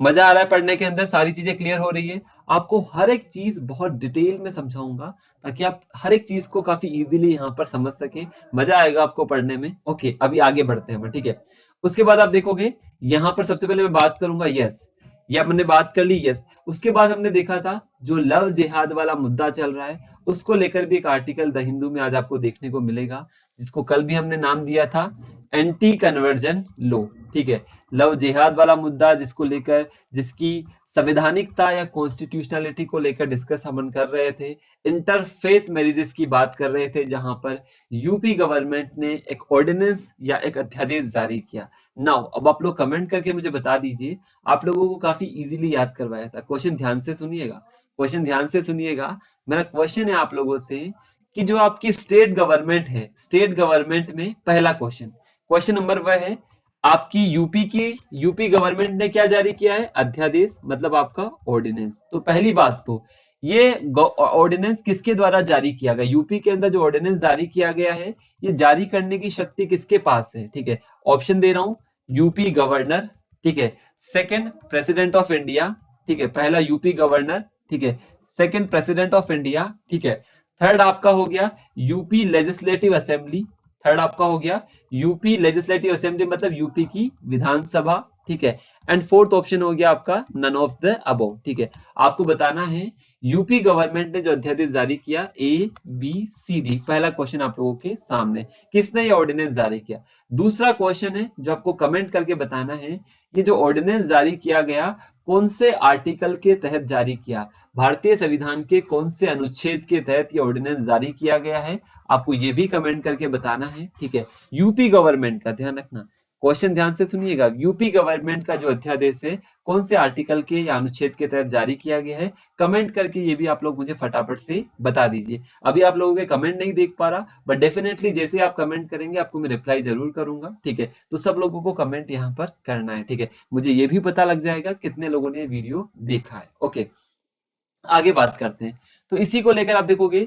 मजा आ रहा है पढ़ने के अंदर, सारी चीजें क्लियर हो रही है। आपको हर एक चीज बहुत डिटेल में समझाऊंगा ताकि आप हर एक चीज को काफी इजीली यहाँ पर समझ सके, मजा आएगा आपको पढ़ने में। ओके, अभी आगे बढ़ते हैं हम, ठीक है। उसके बाद आप देखोगे यहाँ पर सबसे पहले मैं बात करूंगा, यस, ये हमने बात कर ली, यस। उसके बाद हमने देखा था जो लव जिहाद वाला मुद्दा चल रहा है उसको लेकर भी एक आर्टिकल द हिंदू में आज आपको देखने को मिलेगा, जिसको कल भी हमने नाम दिया था एंटी कन्वर्जन लो, ठीक है। लव जिहाद वाला मुद्दा जिसको लेकर, जिसकी संवैधानिकता या कॉन्स्टिट्यूशनलिटी को लेकर डिस्कस हम कर रहे थे। इंटरफेथ मैरिजेस की बात कर रहे थे जहां पर यूपी गवर्नमेंट ने एक ऑर्डिनेंस या एक अध्यादेश जारी किया। नाउ अब आप लोग कमेंट करके मुझे बता दीजिए, आप लोगों को काफी इजीली याद करवाया था। क्वेश्चन ध्यान से सुनिएगा, क्वेश्चन ध्यान से सुनिएगा। मेरा क्वेश्चन है आप लोगों से कि जो आपकी स्टेट गवर्नमेंट है, स्टेट गवर्नमेंट में पहला क्वेश्चन, क्वेश्चन नंबर वह है आपकी यूपी गवर्नमेंट ने क्या जारी किया है? अध्यादेश, मतलब आपका ऑर्डिनेंस। तो पहली बात तो ये ऑर्डिनेंस किसके द्वारा जारी किया गया? यूपी के अंदर जो ऑर्डिनेंस जारी किया गया है ये जारी करने की शक्ति किसके पास है? ठीक है, ऑप्शन दे रहा हूं, यूपी गवर्नर, ठीक है। सेकंड, प्रेसिडेंट ऑफ इंडिया, ठीक है। पहला यूपी गवर्नर, ठीक है। सेकंड, प्रेसिडेंट ऑफ इंडिया, ठीक है। थर्ड आपका हो गया यूपी लेजिस्लेटिव असेंबली, थर्ड आपका हो गया यूपी लेजिस्लेटिव असेंबली मतलब यूपी की विधानसभा, ठीक है। एंड फोर्थ ऑप्शन हो गया आपका नन ऑफ द अबव, ठीक है। आपको बताना है यूपी गवर्नमेंट ने जो अध्यादेश जारी किया, ए बी सी डी। पहला क्वेश्चन आप लोगों के सामने, किसने ये ऑर्डिनेंस जारी किया? दूसरा क्वेश्चन है जो आपको कमेंट करके बताना है, ये जो ऑर्डिनेंस जारी किया गया कौन से आर्टिकल के तहत जारी किया? भारतीय संविधान के कौन से अनुच्छेद के तहत ये ऑर्डिनेंस जारी किया गया है? आपको ये भी कमेंट करके बताना है, ठीक है। यूपी गवर्नमेंट का ध्यान रखना, क्वेश्चन ध्यान से सुनिएगा, यूपी गवर्नमेंट का जो अध्यादेश है कौन से आर्टिकल के या अनुच्छेद के तहत जारी किया गया है? कमेंट करके ये भी आप लोग मुझे फटाफट से बता दीजिए। अभी आप लोगों के कमेंट नहीं देख पा रहा, बट डेफिनेटली जैसे आप कमेंट करेंगे आपको मैं रिप्लाई जरूर करूंगा, ठीक है। तो सब लोगों को कमेंट यहाँ पर करना है, ठीक है। मुझे ये भी पता लग जाएगा कितने लोगों ने वीडियो देखा है। ओके, आगे बात करते हैं। तो इसी को लेकर आप देखोगे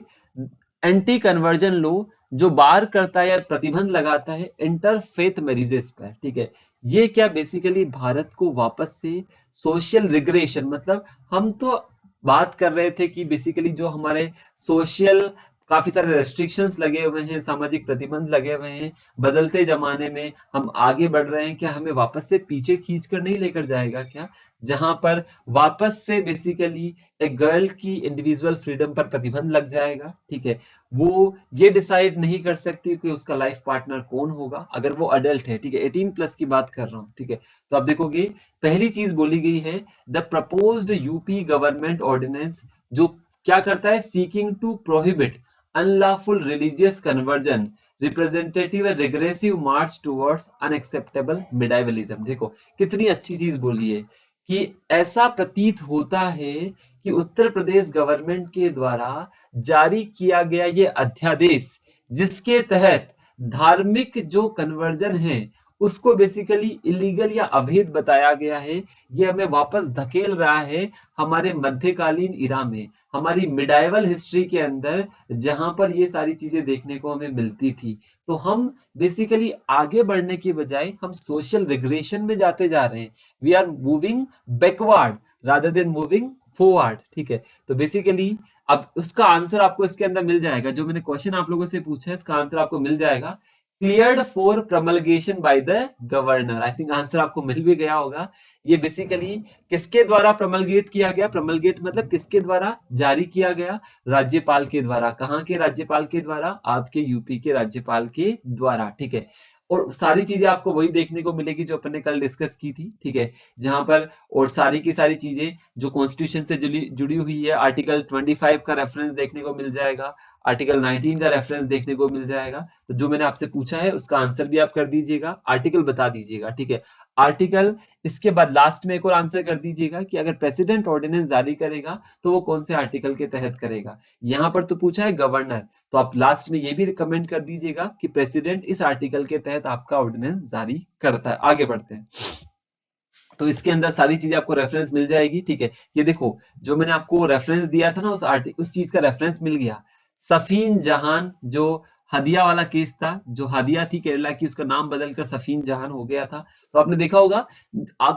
एंटी कन्वर्जन लो जो बार करता है या प्रतिबंध लगाता है इंटरफेथ मैरिजेस पर, ठीक है। ये क्या बेसिकली भारत को वापस से सोशल रिग्रेशन, मतलब हम तो बात कर रहे थे कि बेसिकली जो हमारे सोशल काफी सारे रेस्ट्रिक्शंस लगे हुए हैं, सामाजिक प्रतिबंध लगे हुए हैं, बदलते जमाने में हम आगे बढ़ रहे हैं, क्या हमें वापस से पीछे खींच कर नहीं लेकर जाएगा क्या? जहां पर वापस से बेसिकली एक गर्ल की इंडिविजुअल फ्रीडम पर प्रतिबंध लग जाएगा, ठीक है। वो ये डिसाइड नहीं कर सकती कि उसका लाइफ पार्टनर कौन होगा अगर वो अडल्ट है, ठीक है। 18 प्लस की बात कर रहा हूं, ठीक है। तो आप देखोगे पहली चीज बोली गई है the proposed UP government ordinance, जो क्या करता है? Seeking to prohibit unlawful religious conversion representative a regressive march towards unacceptable medievalism। देखो कितनी अच्छी चीज बोली है कि ऐसा प्रतीत होता है कि उत्तर प्रदेश गवर्नमेंट के द्वारा जारी किया गया ये अध्यादेश, जिसके तहत धार्मिक जो कन्वर्जन है उसको बेसिकली इलीगल या अवैध बताया गया है, ये हमें वापस धकेल रहा है हमारे मध्यकालीन इरा में, हमारी मिडाइवल हिस्ट्री के अंदर जहां पर ये सारी चीजें देखने को हमें मिलती थी। तो हम बेसिकली आगे बढ़ने की बजाय हम सोशल रिग्रेशन में जाते जा रहे हैं। We are moving backward rather than moving forward, ठीक है। तो बेसिकली अब उसका आंसर आपको इसके अंदर मिल जाएगा, जो मैंने क्वेश्चन आप लोगों से पूछा है उसका आंसर आपको मिल जाएगा cleared for promulgation by the governor. I think answer आपको मिल भी गया होगा। ये बेसिकली किसके द्वारा प्रमलगेट किया गया? प्रमलगेट मतलब किसके द्वारा जारी किया गया? राज्यपाल के द्वारा। कहाँ के राज्यपाल के द्वारा? आपके यूपी के राज्यपाल के द्वारा, ठीक है। और सारी चीजें आपको वही देखने को मिलेगी जो अपन ने कल डिस्कस की थी, ठीक है, जहां पर और सारी की सारी चीजें जो कॉन्स्टिट्यूशन से जुड़ी हुई है, आर्टिकल 25 का रेफरेंस देखने को मिल जाएगा, आर्टिकल 19 का रेफरेंस देखने को मिल जाएगा। तो जो मैंने आपसे पूछा है उसका आंसर भी आप कर दीजिएगा, आर्टिकल बता दीजिएगा, ठीक है। आर्टिकल, इसके बाद लास्ट में एक और आंसर कर दीजिएगा कि अगर प्रेसिडेंट ऑर्डिनेंस जारी करेगा तो वो कौन से आर्टिकल के तहत करेगा। यहां पर तो पूछा है गवर्नर, तो आप लास्ट में ये भी कमेंट कर दीजिएगा कि प्रेसिडेंट इस आर्टिकल के तहत आपका ऑर्डिनेंस जारी करता है। आगे बढ़ते हैं। तो इसके अंदर सारी चीजें आपको रेफरेंस मिल जाएगी, ठीक है। ये देखो, जो मैंने आपको रेफरेंस दिया था ना, उस चीज का रेफरेंस मिल गया। सफीन जहान, जो हदिया वाला केस था, जो हदिया थी केरला की, उसका नाम बदलकर सफीन जहान हो गया था। तो आपने देखा होगा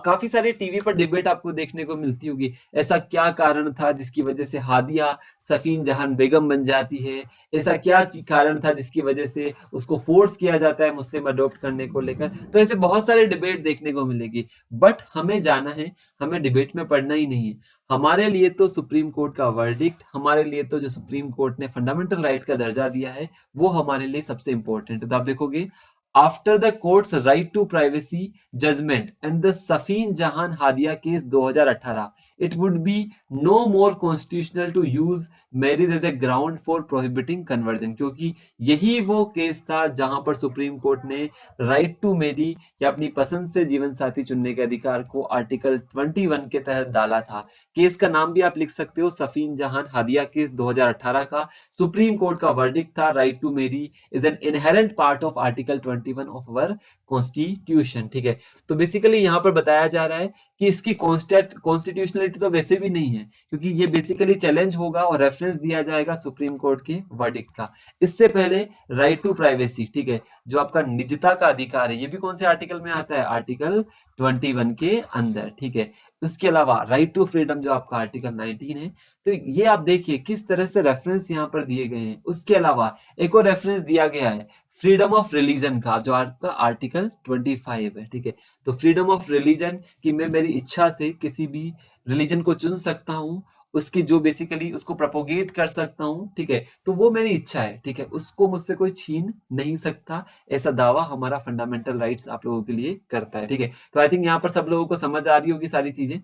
काफी सारे टीवी पर डिबेट आपको देखने को मिलती होगी, ऐसा क्या कारण था जिसकी वजह से हादिया सफीन जहान बेगम बन जाती है, ऐसा क्या कारण था जिसकी वजह से उसको फोर्स किया जाता है मुस्लिम अडॉप्ट करने को लेकर। तो ऐसे बहुत सारे डिबेट देखने को मिलेगी, बट हमें जाना है, हमें डिबेट में पढ़ना ही नहीं है। हमारे लिए तो सुप्रीम कोर्ट का वर्डिक्ट, हमारे लिए तो जो सुप्रीम कोर्ट ने फंडामेंटल राइट का दर्जा दिया है वो हमारे लिए सबसे इंपॉर्टेंट है। तो आप देखोगे, after the court's right to privacy judgement and the Shafin Jahan Hadiya case 2018, it would be no more constitutional to use marriage as a ground for prohibiting conversion, क्योंकि यही वो केस था जहां पर सुप्रीम कोर्ट ने राइट टू मैरी या अपनी पसंद से जीवन साथी चुनने के अधिकार को आर्टिकल 21 के तहत डाला था। केस का नाम भी आप लिख सकते हो, सफीन जहान हादिया केस 2018 का। सुप्रीम कोर्ट का वर्डिक्ट था, right to marry is an inherent part of article 21 of our constitution, ठीक है। तो बेसिकली यहाँ पर बताया जा रहा है कि इसकी कॉन्स्टिट्यूशनलिटी तो वैसे भी नहीं है, क्योंकि ये बेसिकली चैलेंज होगा और रेफरेंस दिया जाएगा सुप्रीम कोर्ट के वर्डिक्ट का। इससे पहले राइट टू प्राइवेसी, ठीक है, जो आपका निजता का अधिकार है, ये भी कौन से आर्टिकल में आता है? आर्टिकल 21 के अंदर, ठीक है। उसके अलावा राइट टू फ्रीडम जो आपका आर्टिकल 19 है। तो ये आप देखिए किस तरह से रेफरेंस यहाँ पर दिए गए हैं। उसके अलावा एक और रेफरेंस दिया गया है फ्रीडम ऑफ रिलीजन का, जो आपका आर्टिकल 25 है, ठीक है। तो फ्रीडम ऑफ रिलीजन कि मैं मेरी इच्छा से किसी भी रिलीजन को चुन सकता हूँ, उसकी जो बेसिकली उसको प्रोपोगेट कर सकता हूँ, ठीक है, तो वो मेरी इच्छा है, ठीक है, उसको मुझसे कोई छीन नहीं सकता। ऐसा दावा हमारा फंडामेंटल राइट्स आप लोगों के लिए करता है, ठीक है। तो आई थिंक यहाँ पर सब लोगों को समझ आ रही होगी सारी चीजें।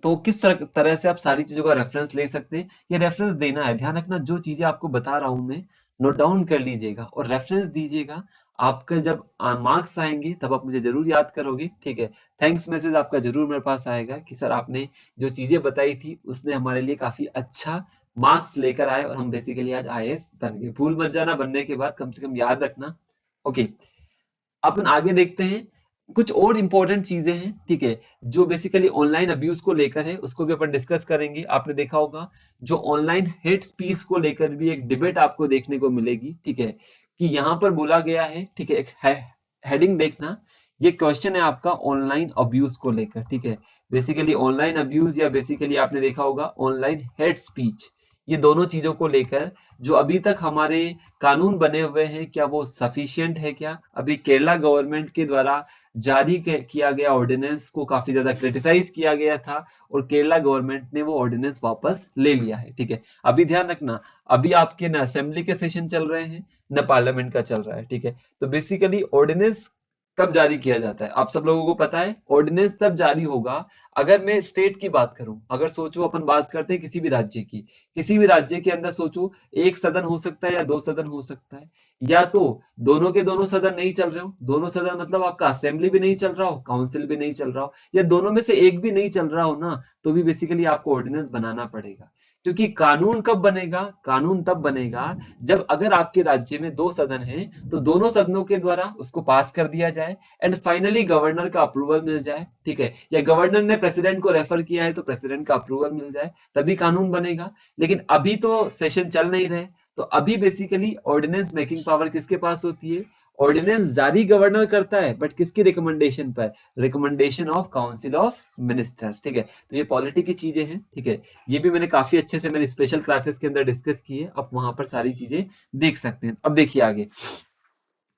तो किस तरह से आप सारी चीजों का रेफरेंस ले सकते हैं, ये रेफरेंस देना है। ध्यान रखना, जो चीजें आपको बता रहा हूं मैं, नोट डाउन कर लीजिएगा और रेफरेंस दीजिएगा। आपका जब मार्क्स आएंगे तब आप मुझे जरूर याद करोगे, ठीक है। थैंक्स मैसेज आपका जरूर मेरे पास आएगा कि सर आपने जो चीजें बताई थी उसने हमारे लिए काफी अच्छा मार्क्स लेकर आए और हम बेसिकली आज आईएएस बन गए। भूल मत जाना, बनने के बाद कम से कम याद रखना। ओके, अपन आगे देखते हैं। कुछ और इंपॉर्टेंट चीजें हैं, ठीक है, जो बेसिकली ऑनलाइन अब्यूज को लेकर है, उसको भी अपन डिस्कस करेंगे। आपने देखा होगा जो ऑनलाइन हेट स्पीच को लेकर भी एक डिबेट आपको देखने को मिलेगी, ठीक है, कि यहाँ पर बोला गया है, ठीक है, एक हेडिंग देखना। ये क्वेश्चन है आपका ऑनलाइन अब्यूज को लेकर, ठीक है। बेसिकली ऑनलाइन अब्यूज या बेसिकली आपने देखा होगा ऑनलाइन हेट स्पीच, ये दोनों चीजों को लेकर जो अभी तक हमारे कानून बने हुए हैं, क्या वो सफिशिएंट है? क्या अभी केरला गवर्नमेंट के द्वारा जारी किया गया ऑर्डिनेंस को काफी ज्यादा क्रिटिसाइज किया गया था और केरला गवर्नमेंट ने वो ऑर्डिनेंस वापस ले लिया है, ठीक है। अभी ध्यान रखना, अभी आपके न असेंबली के सेशन चल रहे हैं न पार्लियामेंट का चल रहा है, ठीक है। तो बेसिकली ऑर्डिनेंस कब जारी किया जाता है आप सब लोगों को पता है? ऑर्डिनेंस तब जारी होगा, अगर मैं स्टेट की बात करूं, अगर सोचो अपन बात करते हैं किसी भी राज्य की, किसी भी राज्य के अंदर सोचो एक सदन हो सकता है या दो सदन हो सकता है, या तो दोनों के दोनों सदन नहीं चल रहे हो, दोनों सदन मतलब आपका असेंबली भी नहीं चल रहा हो, काउंसिल भी नहीं चल रहा हो, या दोनों में से एक भी नहीं चल रहा हो ना, तो भी बेसिकली आपको ऑर्डिनेंस बनाना पड़ेगा। क्योंकि कानून कब बनेगा? कानून तब बनेगा जब अगर आपके राज्य में दो सदन हैं तो दोनों सदनों के द्वारा उसको पास कर दिया जाए एंड फाइनली गवर्नर का अप्रूवल मिल जाए, ठीक है, या गवर्नर ने प्रेसिडेंट को रेफर किया है तो प्रेसिडेंट का अप्रूवल मिल जाए, तभी कानून बनेगा। लेकिन अभी तो सेशन चल नहीं रहे, तो अभी बेसिकली ऑर्डिनेंस मेकिंग पावर किसके पास होती है? ऑर्डिनेंस जारी गवर्नर करता है, बट किसकी रिकमेंडेशन पर? Recommendation of council of ministers, ठीक है। तो ये पॉलिटी की चीजें हैं, ठीक है। ये भी मैंने काफी अच्छे से मेरी स्पेशल क्लासेस के अंदर डिस्कस की है, आप वहां पर सारी चीजें देख सकते हैं। अब देखिए आगे,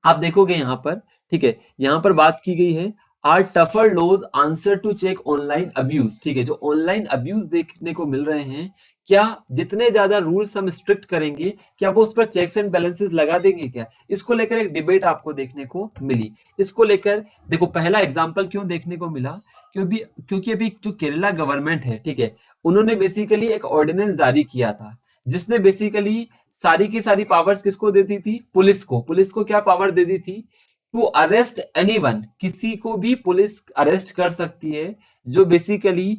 आप देखोगे यहाँ पर, ठीक है, यहाँ पर बात की गई है are tougher laws answer to check online abuse, ठीक है, जो ऑनलाइन अब्यूज देखने को मिल रहे हैं, क्या जितने ज्यादा रूल्स हम स्ट्रिक्ट करेंगे, क्या वो उस पर चेक्स एंड बैलेंसेस लगा देंगे क्या? इसको लेकर एक डिबेट आपको देखने को मिली। इसको लेकर देखो, पहला एग्जांपल क्यों देखने को मिला, क्योंकि अभी जो केरला गवर्नमेंट है, ठीक है, उन्होंने बेसिकली एक ऑर्डिनेंस जारी किया था, जिसने बेसिकली सारी की सारी पावर्स किसको देती थी? पुलिस को क्या पावर दे दी थी? टू अरेस्ट एनीवन, किसी को भी पुलिस अरेस्ट कर सकती है जो बेसिकली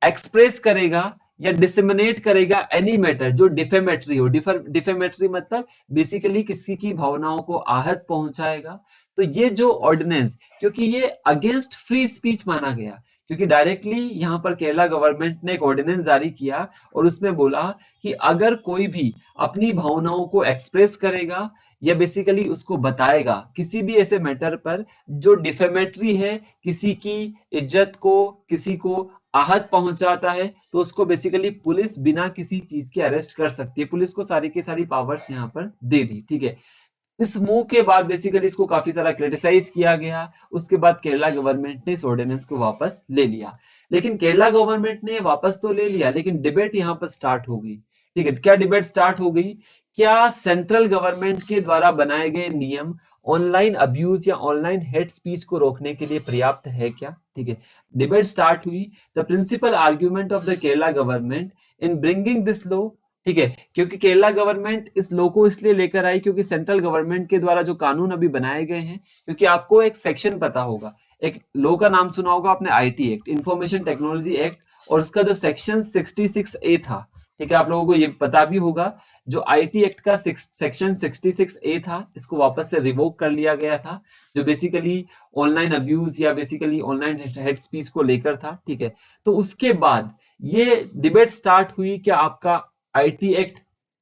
एक्सप्रेस करेगा या डिसेमिनेट करेगा एनी मैटर जो डिफेमेटरी हो। डिफेमेटरी मतलब बेसिकली किसी की भावनाओं को आहत पहुंचाएगा। तो ये जो ऑर्डिनेंस, क्योंकि ये अगेंस्ट फ्री स्पीच माना गया, क्योंकि डायरेक्टली यहाँ पर केरला गवर्नमेंट ने एक ऑर्डिनेंस जारी किया और उसमें बोला कि अगर कोई भी अपनी भावनाओं को एक्सप्रेस करेगा या बेसिकली उसको बताएगा किसी भी ऐसे मैटर पर जो डिफेमेटरी है, किसी की इज्जत को, किसी को आहत पहुंचाता है, तो उसको बेसिकली पुलिस बिना किसी चीज के अरेस्ट कर सकती है। पुलिस को सारी की सारी पावर्स यहाँ पर दे दी, ठीक है। इस मूव के बाद बेसिकली इसको काफी सारा क्रिटिसाइज किया गया। उसके बाद केरला गवर्नमेंट ने इस ऑर्डिनेंस को वापस ले लिया। लेकिन केरला गवर्नमेंट ने वापस तो ले लिया, लेकिन डिबेट यहाँ पर स्टार्ट हो गई, ठीक है। क्या डिबेट स्टार्ट हो गई? क्या सेंट्रल गवर्नमेंट के द्वारा बनाए गए नियम ऑनलाइन अब्यूज या ऑनलाइन हेट स्पीच को रोकने के लिए पर्याप्त है क्या? ठीक है, डिबेट स्टार्ट हुई। The principal argument of the Kerala government in bringing this law, ठीक है, क्योंकि केरला गवर्नमेंट इस लॉ को इसलिए लेकर आई क्योंकि सेंट्रल गवर्नमेंट के द्वारा जो कानून अभी बनाए गए हैं, क्योंकि आपको एक सेक्शन पता होगा, एक लॉ का नाम सुना होगा आपने, IT act, information technology act, और उसका जो सेक्शन 66A था, ठीक है, आप लोगों को ये पता भी होगा, जो आईटी एक्ट का सेक्शन 66A था, इसको वापस से रिवोक कर लिया गया था, जो बेसिकली ऑनलाइन अब्यूज या बेसिकली ऑनलाइन हेट स्पीच को लेकर था, ठीक है। तो उसके बाद ये डिबेट स्टार्ट हुई कि आपका आईटी एक्ट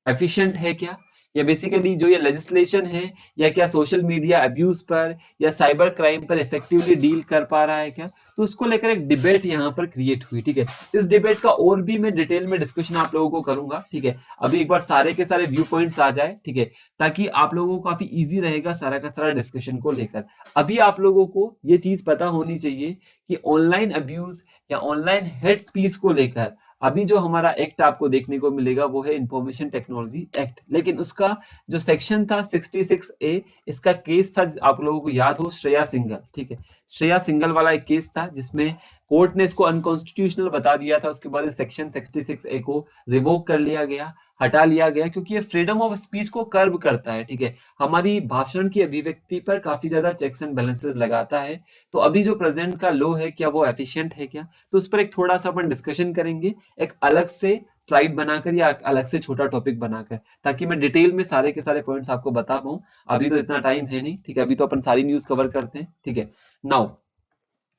एफिशिएंट है क्या, या बेसिकली जो ये लेजिस्लेशन है, या क्या सोशल मीडिया अब्यूज पर या साइबर क्राइम पर इफेक्टिवली डील कर पा रहा है क्या? तो उसको लेकर एक डिबेट यहाँ पर क्रिएट हुई, ठीक है। इस डिबेट का और भी मैं डिटेल में डिस्कशन आप लोगों को करूंगा, ठीक है। अभी एक बार सारे के सारे व्यू पॉइंट्स आ जाए, ठीक है, ताकि आप लोगों को काफी इजी रहेगा सारा का सारा डिस्कशन को लेकर। अभी आप लोगों को ये चीज पता होनी चाहिए कि ऑनलाइन अब्यूज या ऑनलाइन हेट स्पीच को लेकर अभी जो हमारा एक्ट आपको देखने को मिलेगा वो है इंफॉर्मेशन टेक्नोलॉजी एक्ट, लेकिन उसका जो सेक्शन था 66A, इसका केस था, आप लोगों को याद हो, श्रेया सिंघल, ठीक है, श्रेया सिंघल वाला एक केस था जिसमें कोर्ट ने इसको अनकॉन्स्टिट्यूशनल बता दिया था। उसके बाद सेक्शन 66A को रिवोक कर लिया गया, हटा लिया गया, क्योंकि ये फ्रीडम ऑफ स्पीच को कर्ब करता है, ठीक है, हमारी भाषण की अभिव्यक्ति पर काफी ज्यादा चेक्स एंड बैलेंसेस लगाता है। तो अभी जो प्रेजेंट का लॉ है, क्या वो एफिशिएंट है क्या? तो उस पर एक थोड़ा सा अपन डिस्कशन करेंगे, एक अलग से स्लाइड बनाकर या अलग से छोटा टॉपिक बनाकर, ताकि मैं डिटेल में सारे के सारे पॉइंट्स आपको बता पाऊं। अभी तो इतना टाइम है नहीं, ठीक है, अभी तो अपन सारी न्यूज कवर करते हैं, ठीक है। नाउ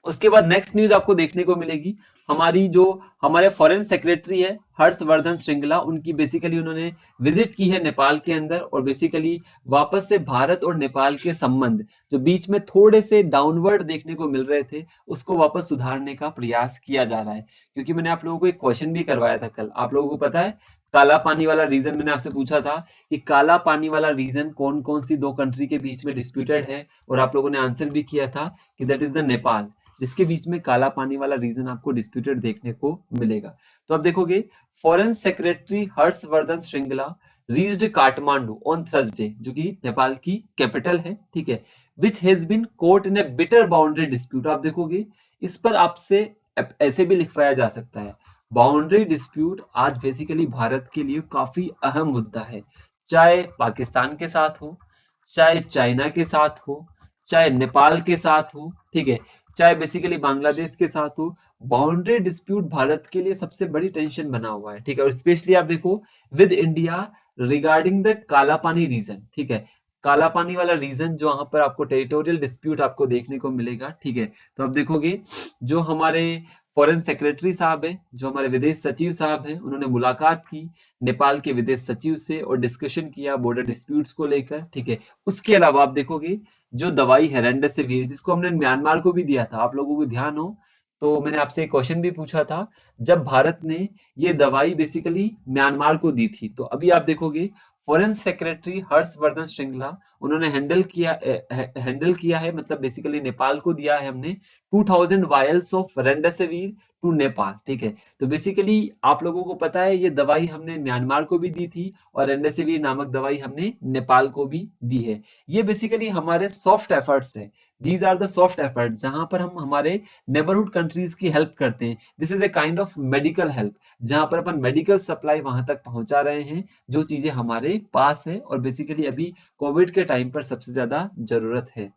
उसके बाद नेक्स्ट न्यूज आपको देखने को मिलेगी, हमारे फॉरेन सेक्रेटरी है हर्षवर्धन श्रृंगला, उनकी बेसिकली उन्होंने विजिट की है नेपाल के अंदर, और बेसिकली वापस से भारत और नेपाल के संबंध जो बीच में थोड़े से डाउनवर्ड देखने को मिल रहे थे, उसको वापस सुधारने का प्रयास किया जा रहा है। क्योंकि मैंने आप लोगों को एक क्वेश्चन भी करवाया था कल, आप लोगों को पता है काला पानी वाला रीजन, मैंने आपसे पूछा था कि काला पानी वाला रीजन कौन कौन सी दो कंट्री के बीच में डिस्प्यूटेड है, और आप लोगों ने आंसर भी किया था कि दैट इज द नेपाल, जिसके बीच में काला पानी वाला रीजन आपको डिस्प्यूटेड देखने को मिलेगा। तो अब देखोगे, foreign secretary Harshvardhan Shringla reached Kathmandu on Thursday, जो कि नेपाल की कैपिटल है, ठीक है, which has been caught in a bitter boundary dispute. आप देखोगे इस पर आपसे ऐसे भी लिखवाया जा सकता है, बाउंड्री डिस्प्यूट आज बेसिकली भारत के लिए काफी अहम मुद्दा है, चाहे पाकिस्तान के साथ हो, चाहे चाइना के साथ हो, चाहे नेपाल के साथ हो, ठीक है, चाहे बेसिकली बांग्लादेश के साथ हो, बाउंड्री डिस्प्यूट भारत के लिए सबसे बड़ी टेंशन बना हुआ है, ठीक है। और स्पेशली आप देखो विद इंडिया रिगार्डिंग द काला पानी रीजन, ठीक है, काला पानी वाला रीजन जो वहां पर आपको टेरिटोरियल डिस्प्यूट आपको देखने को मिलेगा, ठीक है। तो अब देखोगे जो हमारे फॉरेन सेक्रेटरी साहब है, जो हमारे विदेश सचिव साहब हैं, उन्होंने मुलाकात की नेपाल के विदेश सचिव से और डिस्कशन किया बॉर्डर डिस्प्यूट्स को लेकर, ठीक है। उसके अलावा आप देखोगे जो दवाई है रेमडेसिविर, जिसको हमने म्यांमार को भी दिया था, आप लोगों को ध्यान हो तो मैंने आपसे एक क्वेश्चन भी पूछा था, जब भारत ने ये दवाई बेसिकली म्यांमार को दी थी, तो अभी आप देखोगे फॉरेन सेक्रेटरी हर्षवर्धन श्रृंगला, उन्होंने हैंडल किया है, मतलब बेसिकली नेपाल को दिया है हमने 2000 vials of remdesivir to Nepal. ठीक है, तो बेसिकली आप लोगों को पता है ये दवाई हमने म्यांमार को भी दी थी और रेमडेसिविर नामक दवाई हमने नेपाल को भी दी है। ये बेसिकली हमारे सॉफ्ट एफर्ट्स है, these are the soft efforts, जहां पर हम हमारे नेबरहुड कंट्रीज की हेल्प करते हैं। This is a kind of medical help, जहां पर अपन मेडिकल सप्लाई वहां तक पहुंचा रहे हैं जो चीजें हमारे पास है और बेसिकली अभी कोविड के टाइम पर सबसे ज्यादा जरूरत है।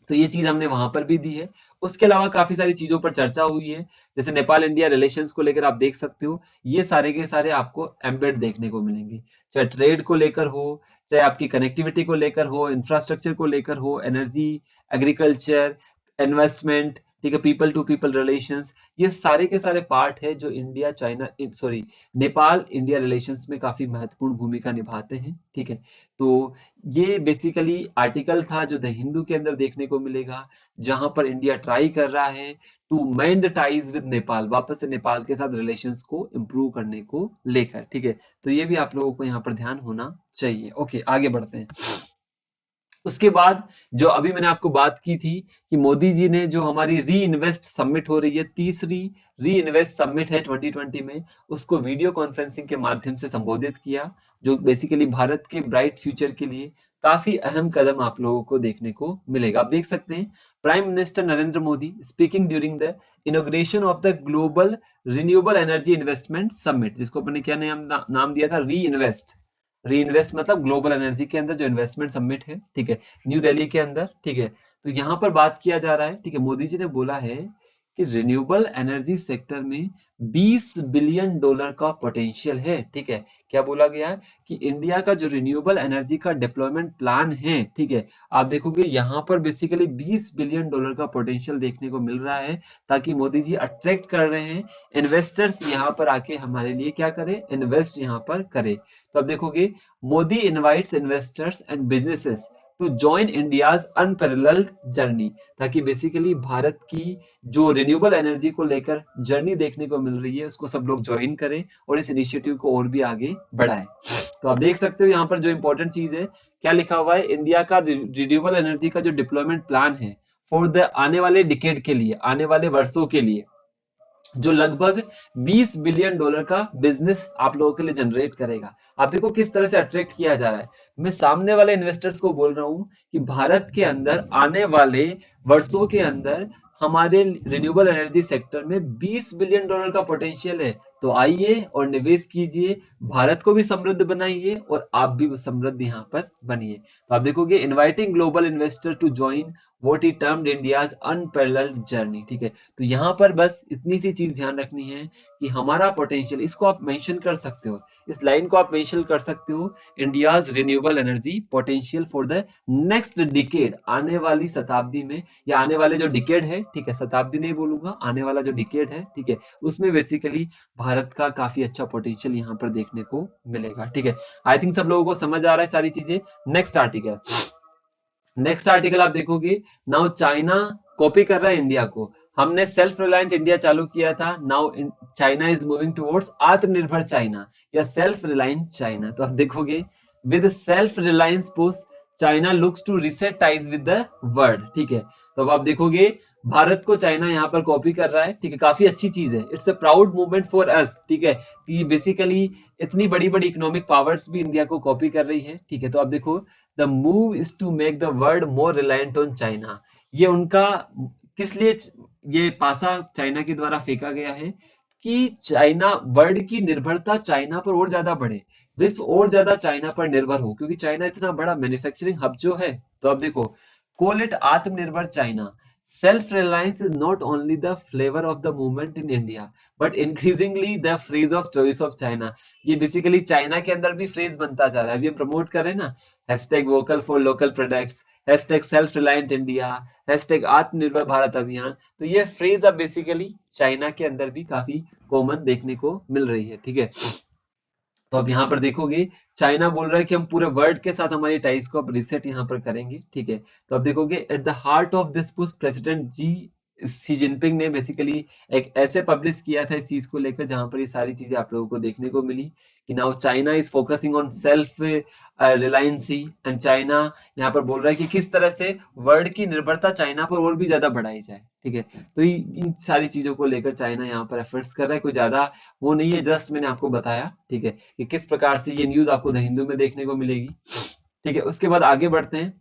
तो ये चीज हमने वहां पर भी दी है। उसके अलावा काफी सारी चीजों पर चर्चा हुई है, जैसे नेपाल इंडिया रिलेशंस को लेकर आप देख सकते हो, ये सारे के सारे आपको एम्बेड देखने को मिलेंगे, चाहे ट्रेड को लेकर हो, चाहे आपकी कनेक्टिविटी को लेकर हो, इंफ्रास्ट्रक्चर को लेकर हो, एनर्जी, एग्रीकल्चर, इन्वेस्टमेंट, ठीक है, पीपल टू पीपल रिलेशंस, ये सारे के सारे पार्ट है जो India China sorry Nepal India relations में काफी महत्वपूर्ण भूमिका निभाते हैं। ठीक है, तो ये बेसिकली आर्टिकल था जो द हिंदू के अंदर देखने को मिलेगा, जहां पर इंडिया ट्राई कर रहा है to mend ties with Nepal, वापस से नेपाल के साथ रिलेशंस को इंप्रूव करने को लेकर। ठीक है, तो ये भी आप लोगों को यहाँ पर ध्यान होना चाहिए। ओके, आगे बढ़ते हैं। उसके बाद जो अभी मैंने आपको बात की थी कि मोदी जी ने जो हमारी री इन्वेस्ट समिट हो रही है, तीसरी री इन्वेस्ट समिट है 2020 में, उसको वीडियो कॉन्फ्रेंसिंग के माध्यम से संबोधित किया, जो बेसिकली भारत के ब्राइट फ्यूचर के लिए काफी अहम कदम आप लोगों को देखने को मिलेगा। आप देख सकते हैं prime minister Narendra Modi speaking during the inauguration of the global renewable energy investment summit, जिसको अपने क्या नाम दिया था, री इन्वेस्ट मतलब ग्लोबल एनर्जी के अंदर जो इन्वेस्टमेंट समिट है, ठीक है, न्यू दिल्ली के अंदर। ठीक है, तो यहाँ पर बात किया जा रहा है, ठीक है, मोदी जी ने बोला है कि रिन्यूएबल एनर्जी सेक्टर में 20 बिलियन डॉलर का पोटेंशियल है। ठीक है, क्या बोला गया है कि इंडिया का जो रिन्यूएबल एनर्जी का डिप्लॉयमेंट प्लान है, ठीक है, आप देखोगे यहाँ पर बेसिकली 20 बिलियन डॉलर का पोटेंशियल देखने को मिल रहा है, ताकि मोदी जी अट्रैक्ट कर रहे हैं इन्वेस्टर्स यहाँ पर आके हमारे लिए क्या करे, इन्वेस्ट यहाँ पर करे। तो अब देखोगे Modi invites investors and businesses to join India's unparalleled journey, ताकि बेसिकली भारत की जो रिन्यूएबल एनर्जी को लेकर जर्नी देखने को मिल रही है उसको सब लोग ज्वाइन करें और इस इनिशिएटिव को और भी आगे बढ़ाएं। तो आप देख सकते हो यहाँ पर जो इंपॉर्टेंट चीज है, क्या लिखा हुआ है, इंडिया का रिन्यूएबल एनर्जी का जो डिप्लॉयमेंट प्लान है फॉर द आने वाले डिकेड के लिए, आने वाले वर्षों के लिए, जो लगभग 20 बिलियन डॉलर का बिजनेस आप लोगों के लिए जनरेट करेगा। आप देखो किस तरह से अट्रैक्ट किया जा रहा है। मैं सामने वाले इन्वेस्टर्स को बोल रहा हूं कि भारत के अंदर आने वाले वर्षों के अंदर हमारे रिन्यूएबल एनर्जी सेक्टर में 20 बिलियन डॉलर का पोटेंशियल है, तो आइए और निवेश कीजिए, भारत को भी समृद्ध बनाइए और आप भी समृद्ध यहाँ पर बनिए। तो आप देखोगे inviting global investor to join what he termed India's unparalleled journey. ठीक है, तो यहाँ पर बस इतनी सी चीज ध्यान रखनी है कि हमारा पोटेंशियल, इसको आप मेंशन कर सकते हो, इस लाइन को आप मेंशन कर सकते हो, India's renewable energy potential for the next decade, आने वाली शताब्दी में या आने वाले जो डिकेड है, ठीक है, शताब्दी नहीं बोलूंगा, आने वाला जो डिकेड है, ठीक है, उसमें बेसिकली भारत का काफी अच्छा पोटेंशियल यहाँ पर देखने को मिलेगा। ठीक है, आई थिंक सब लोगों को समझ आ रहा है सारी चीजें। नेक्स्ट आर्टिकल आप देखोगे, नाउ चाइना कॉपी कर रहा है इंडिया को, हमने सेल्फ रिलायंट इंडिया चालू किया था, now China is moving towards Atmanirbhar China या सेल्फ रिलायंट चाइना। तो आप देखोगे with self reliance post China looks to reset ties with the world. ठीक है, तो अब आप देखोगे भारत को चाइना यहाँ पर कॉपी कर रहा है। ठीक है, काफी अच्छी चीज है, it's a proud movement for us. ठीक है, कि बेसिकली इतनी बड़ी बड़ी इकोनॉमिक पावर्स भी इंडिया को कॉपी कर रही है। ठीक है, तो आप देखो the move is to make the world more reliant on China, ये उनका किस लिए ये पासा चाइना के द्वारा फेंका गया है कि चाइना, वर्ल्ड की निर्भरता चाइना पर और ज्यादा बढ़े, विश्व और ज्यादा चाइना पर निर्भर हो, क्योंकि चाइना इतना बड़ा मैन्युफैक्चरिंग हब जो है। तो अब देखो, कॉल इट आत्मनिर्भर China, self reliance is not only the flavour of the movement in India but increasingly the phrase of choice of China. ये बेसिकली चाइना के अंदर भी फ्रेज बनता जा रहा है। अभी हम प्रमोट कर रहे हैं ना, hashtag vocal for local products, hashtag self reliant India, hashtag आत्मनिर्भर भारत अभियान, तो ये फ्रेज अब बेसिकली चाइना के अंदर भी काफी कॉमन देखने को मिल रही है। ठीक है, तो अब यहाँ पर देखोगे चाइना बोल रहा है कि हम पूरे वर्ल्ड के साथ हमारी टाइज को अब रिसेट यहाँ पर करेंगे। ठीक है, तो अब देखोगे at the heart of this push president Xi Jinping ने बेसिकली एक ऐसे पब्लिश किया था इस चीज को लेकर, जहां पर ये सारी चीजें आप लोगों को देखने को मिली कि now China is focusing on self reliance, and China यहाँ पर बोल रहा है कि किस तरह से वर्ल्ड की निर्भरता चाइना पर और भी ज्यादा बढ़ाई जाए। ठीक है, तो इन सारी चीजों को लेकर चाइना यहाँ पर एफर्ट्स कर रहा है, कोई ज्यादा वो नहीं है, जस्ट मैंने आपको बताया। ठीक है, कि किस प्रकार से ये न्यूज आपको द हिंदू में देखने को मिलेगी। ठीक है, उसके बाद आगे बढ़ते हैं।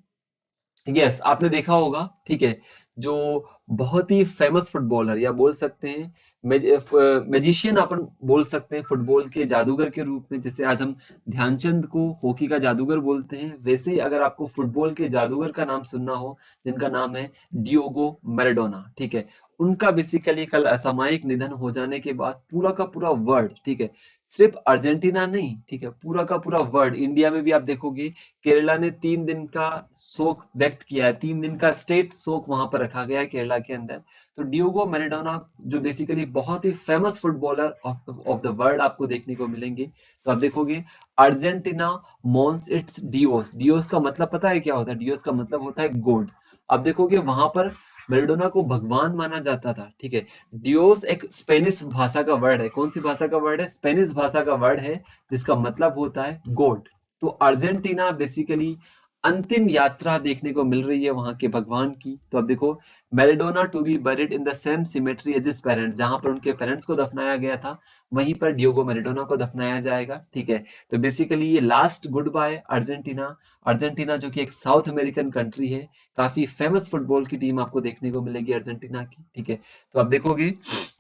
यस, आपने देखा होगा, ठीक है, जो बहुत ही फेमस फुटबॉलर या बोल सकते हैं मैजिशियन अपन बोल सकते हैं फुटबॉल के जादूगर के रूप में, जैसे आज हम ध्यानचंद को हॉकी का जादूगर बोलते हैं, वैसे ही अगर आपको फुटबॉल के जादूगर का नाम सुनना हो, जिनका नाम है डियोगो मैराडोना। ठीक है, उनका बेसिकली कल असामयिक निधन हो जाने के बाद पूरा का पूरा वर्ल्ड, ठीक है, सिर्फ अर्जेंटीना नहीं, ठीक है, पूरा का पूरा वर्ल्ड, इंडिया में भी आप देखोगे केरला ने 3 दिन का शोक व्यक्त किया है, 3 दिन का स्टेट शोक वहां पर रखा गया है केरला के अंदर। तो डियोगो मैराडोना जो बेसिकली बहुत ही famous footballer of the world आपको देखने को मिलेंगे। तो आप देखोगे Argentina mourns its Dios, Dios का मतलब पता है क्या होता है? डियोस का मतलब होता है गॉड। आप देखोगे वहां पर मैराडोना को भगवान माना जाता था। ठीक है, डियोस एक स्पेनिश भाषा का वर्ड है। कौन सी भाषा का वर्ड है? स्पेनिश भाषा का वर्ड है, जिसका मतलब होता है गॉड। तो अर्जेंटीना बेसिकली अंतिम यात्रा देखने को मिल रही है वहां के भगवान की। तो अब देखो, Maradona to be buried in the same cemetery as his parents, जहां पर उनके पेरेंट्स को दफनाया गया था वहीं पर डियोगो मैराडोना को दफनाया जाएगा। ठीक है, तो बेसिकली ये last goodbye Argentina. Argentina जो कि एक साउथ अमेरिकन कंट्री है, काफी फेमस फुटबॉल की टीम आपको देखने को मिलेगी अर्जेंटीना की। ठीक है, तो आप देखोगे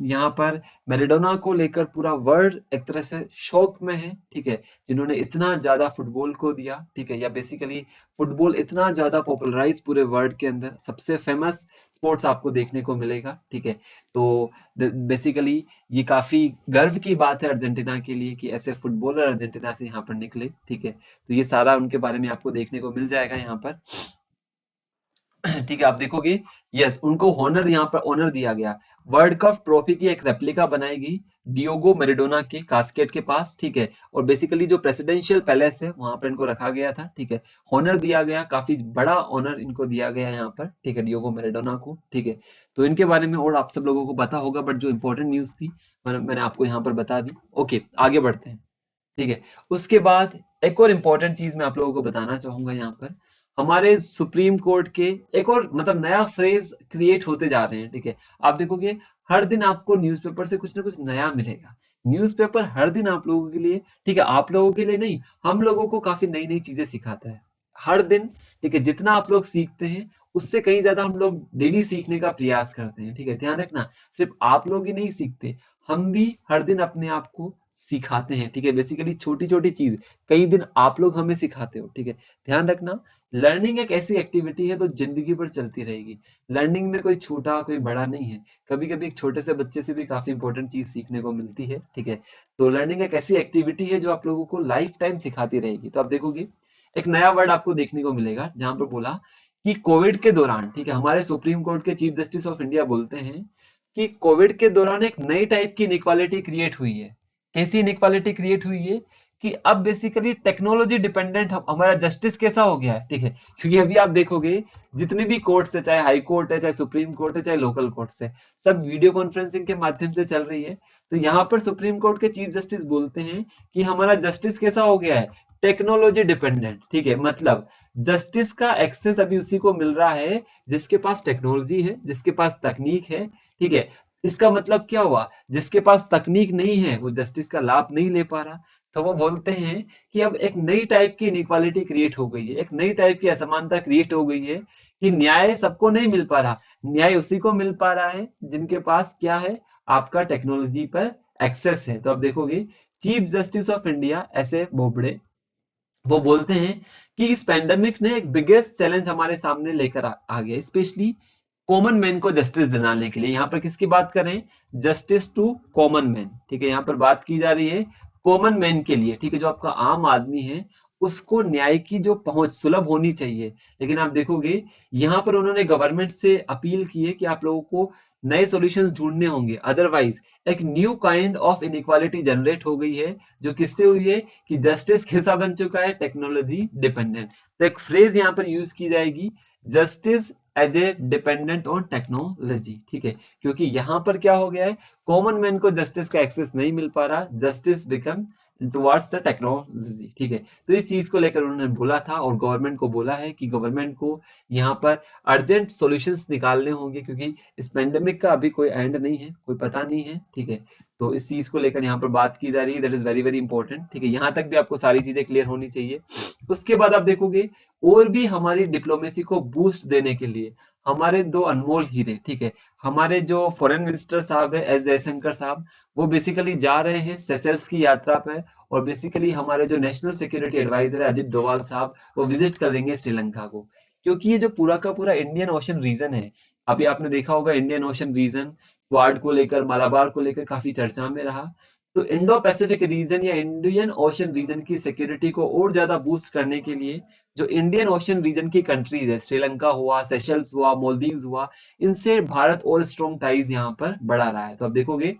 यहाँ पर मैराडोना को लेकर पूरा वर्ल्ड एक तरह से शौक में है। ठीक है, जिन्होंने इतना ज्यादा फुटबॉल को दिया। ठीक है, या बेसिकली फुटबॉल इतना ज्यादा पॉपुलराइज पूरे वर्ल्ड के अंदर, सबसे फेमस स्पोर्ट्स आपको देखने को मिलेगा। ठीक है, तो बेसिकली ये काफी गर्व की बात है अर्जेंटीना के लिए कि ऐसे फुटबॉलर अर्जेंटीना से यहाँ पर निकले। ठीक है, तो ये सारा उनके बारे में आपको देखने को मिल जाएगा यहाँ पर। ठीक है, आप देखोगे यस, उनको हॉनर यहाँ पर ऑनर दिया गया। वर्ल्ड कप ट्रॉफी की एक रेप्लिका बनाई गई डियोगो मैराडोना के कास्केट के पास। ठीक है, और बेसिकली जो प्रेसिडेंशियल पैलेस है वहां पर इनको रखा गया था। ठीक है, हॉनर दिया गया, काफी बड़ा ऑनर इनको दिया गया यहाँ पर। ठीक है, डियोगो मैराडोना को। ठीक है, तो इनके बारे में और आप सब लोगों को पता होगा, बट जो इंपॉर्टेंट न्यूज थी मैंने आपको यहाँ पर बता दी। ओके, आगे बढ़ते हैं। ठीक है, उसके बाद एक और इम्पोर्टेंट चीज मैं आप लोगों को बताना चाहूंगा यहाँ पर, हमारे सुप्रीम कोर्ट के एक और मतलब नया फ्रेज क्रिएट होते जा रहे हैं। ठीक है, आप देखोगे हर दिन आपको न्यूज़पेपर से कुछ ना कुछ नया मिलेगा। न्यूज़पेपर हर दिन आप लोगों के लिए, ठीक है, आप लोगों के लिए नहीं, हम लोगों को काफी नई नई चीजें सिखाता है हर दिन। ठीक है, जितना आप लोग सीखते हैं उससे कहीं ज्यादा हम लोग डेली सीखने का प्रयास करते हैं। ठीक है, ध्यान रखना, सिर्फ आप लोग ही नहीं सीखते, हम भी हर दिन अपने आप को सिखाते हैं। ठीक है, बेसिकली छोटी छोटी चीज कई दिन आप लोग हमें सिखाते हो। ठीक है, ध्यान रखना, लर्निंग एक ऐसी एक्टिविटी है तो जिंदगी भर चलती रहेगी। लर्निंग में कोई छोटा कोई बड़ा नहीं है, कभी कभी एक छोटे से बच्चे से भी काफी इंपॉर्टेंट चीज सीखने को मिलती है। ठीक है, तो लर्निंग एक ऐसी एक्टिविटी है जो आप लोगों को लाइफ टाइम सिखाती रहेगी। तो आप देखोगे एक नया वर्ड आपको देखने को मिलेगा जहां पर बोला कि कोविड के दौरान, ठीक है, हमारे सुप्रीम कोर्ट के चीफ जस्टिस ऑफ इंडिया बोलते हैं कि कोविड के दौरान एक नई टाइप की इनइक्वालिटी क्रिएट हुई है। कैसी इनइक्वालिटी क्रिएट हुई है कि अब बेसिकली टेक्नोलॉजी डिपेंडेंट हमारा जस्टिस कैसा हो गया है। ठीक है, क्योंकि अभी आप देखोगे जितने भी कोर्ट्स है, चाहे हाई कोर्ट है, चाहे सुप्रीम कोर्ट है, चाहे लोकल कोर्ट्स है, सब वीडियो कॉन्फ्रेंसिंग के माध्यम से चल रही है। तो यहाँ पर सुप्रीम कोर्ट के चीफ जस्टिस बोलते हैं कि हमारा जस्टिस कैसा हो गया है, टेक्नोलॉजी डिपेंडेंट। ठीक है, मतलब जस्टिस का एक्सेस अभी उसी को मिल रहा है जिसके पास टेक्नोलॉजी है, जिसके पास तकनीक है। ठीक है, इसका मतलब क्या हुआ, जिसके पास तकनीक नहीं है वो जस्टिस का लाभ नहीं ले पा रहा। तो वो बोलते हैं कि अब एक नई टाइप की इनइक्वालिटी क्रिएट हो गई है, एक नई टाइप की असमानता क्रिएट हो गई है कि न्याय सबको नहीं मिल पा रहा, न्याय उसी को मिल पा रहा है जिनके पास क्या है, आपका टेक्नोलॉजी पर एक्सेस है। तो अब देखोगे चीफ जस्टिस ऑफ इंडिया ऐसे बोबड़े वो बोलते हैं कि इस पैंडेमिक ने एक बिगेस्ट चैलेंज हमारे सामने लेकर आ गया, स्पेशली कॉमन मैन को जस्टिस दिलाने के लिए। यहाँ पर किसकी बात करें, जस्टिस टू कॉमन मैन। ठीक है, यहाँ पर बात की जा रही है कॉमन मैन के लिए। ठीक है, जो आपका आम आदमी है उसको न्याय की जो पहुंच सुलभ होनी चाहिए। लेकिन आप देखोगे यहाँ पर उन्होंने गवर्नमेंट से अपील की है कि आप लोगों को नए सॉल्यूशंस ढूंढने होंगे, अदरवाइज एक new kind of inequality generate हो गई है, जो किससे हुई है कि जस्टिस कैसा बन चुका है, टेक्नोलॉजी डिपेंडेंट। तो एक फ्रेज यहाँ पर यूज की जाएगी, justice as a dependent on technology, ठीक है, क्योंकि यहाँ पर क्या हो गया है, कॉमन मैन को जस्टिस का एक्सेस नहीं मिल पा रहा, justice become towards the technology, ठीक है। तो इस चीज को लेकर उन्होंने बोला था और गवर्नमेंट को बोला है कि गवर्नमेंट को यहाँ पर अर्जेंट सॉल्यूशंस निकालने होंगे, क्योंकि इस पेंडेमिक का अभी कोई एंड नहीं है, कोई पता नहीं है, ठीक है। तो इस चीज को लेकर यहाँ पर बात की जा रही है, that is very very important, ठीक है। यहाँ तक भी आपको सारी चीजें क्लियर होनी चाहिए। उसके बाद आप देखोगे और भी हमारी डिप्लोमेसी को बूस्ट देने के लिए हमारे दो अनमोल हीरे, ठीक है, हमारे जो फॉरेन मिनिस्टर साहब है एस जयशंकर साहब, वो बेसिकली जा रहे हैं सेशेल्स की यात्रा पर, और बेसिकली हमारे जो नेशनल सिक्योरिटी एडवाइजर है अजित डोभाल साहब, वो विजिट करेंगे श्रीलंका को, क्योंकि ये जो पूरा का पूरा इंडियन ओशन रीजन है, अभी आपने देखा होगा इंडियन ओशन रीजन क्वाड को लेकर, मालाबार को लेकर काफी चर्चा में रहा। तो इंडो पैसिफिक रीजन या इंडियन ओशन रीजन की सिक्योरिटी को और ज्यादा बूस्ट करने के लिए जो इंडियन ओशन रीजन की कंट्रीज है, श्रीलंका हुआ, सेशल्स हुआ, मालदीव्स हुआ, इनसे भारत और स्ट्रॉन्ग टाइज यहाँ पर बढ़ा रहा है। तो आप देखोगे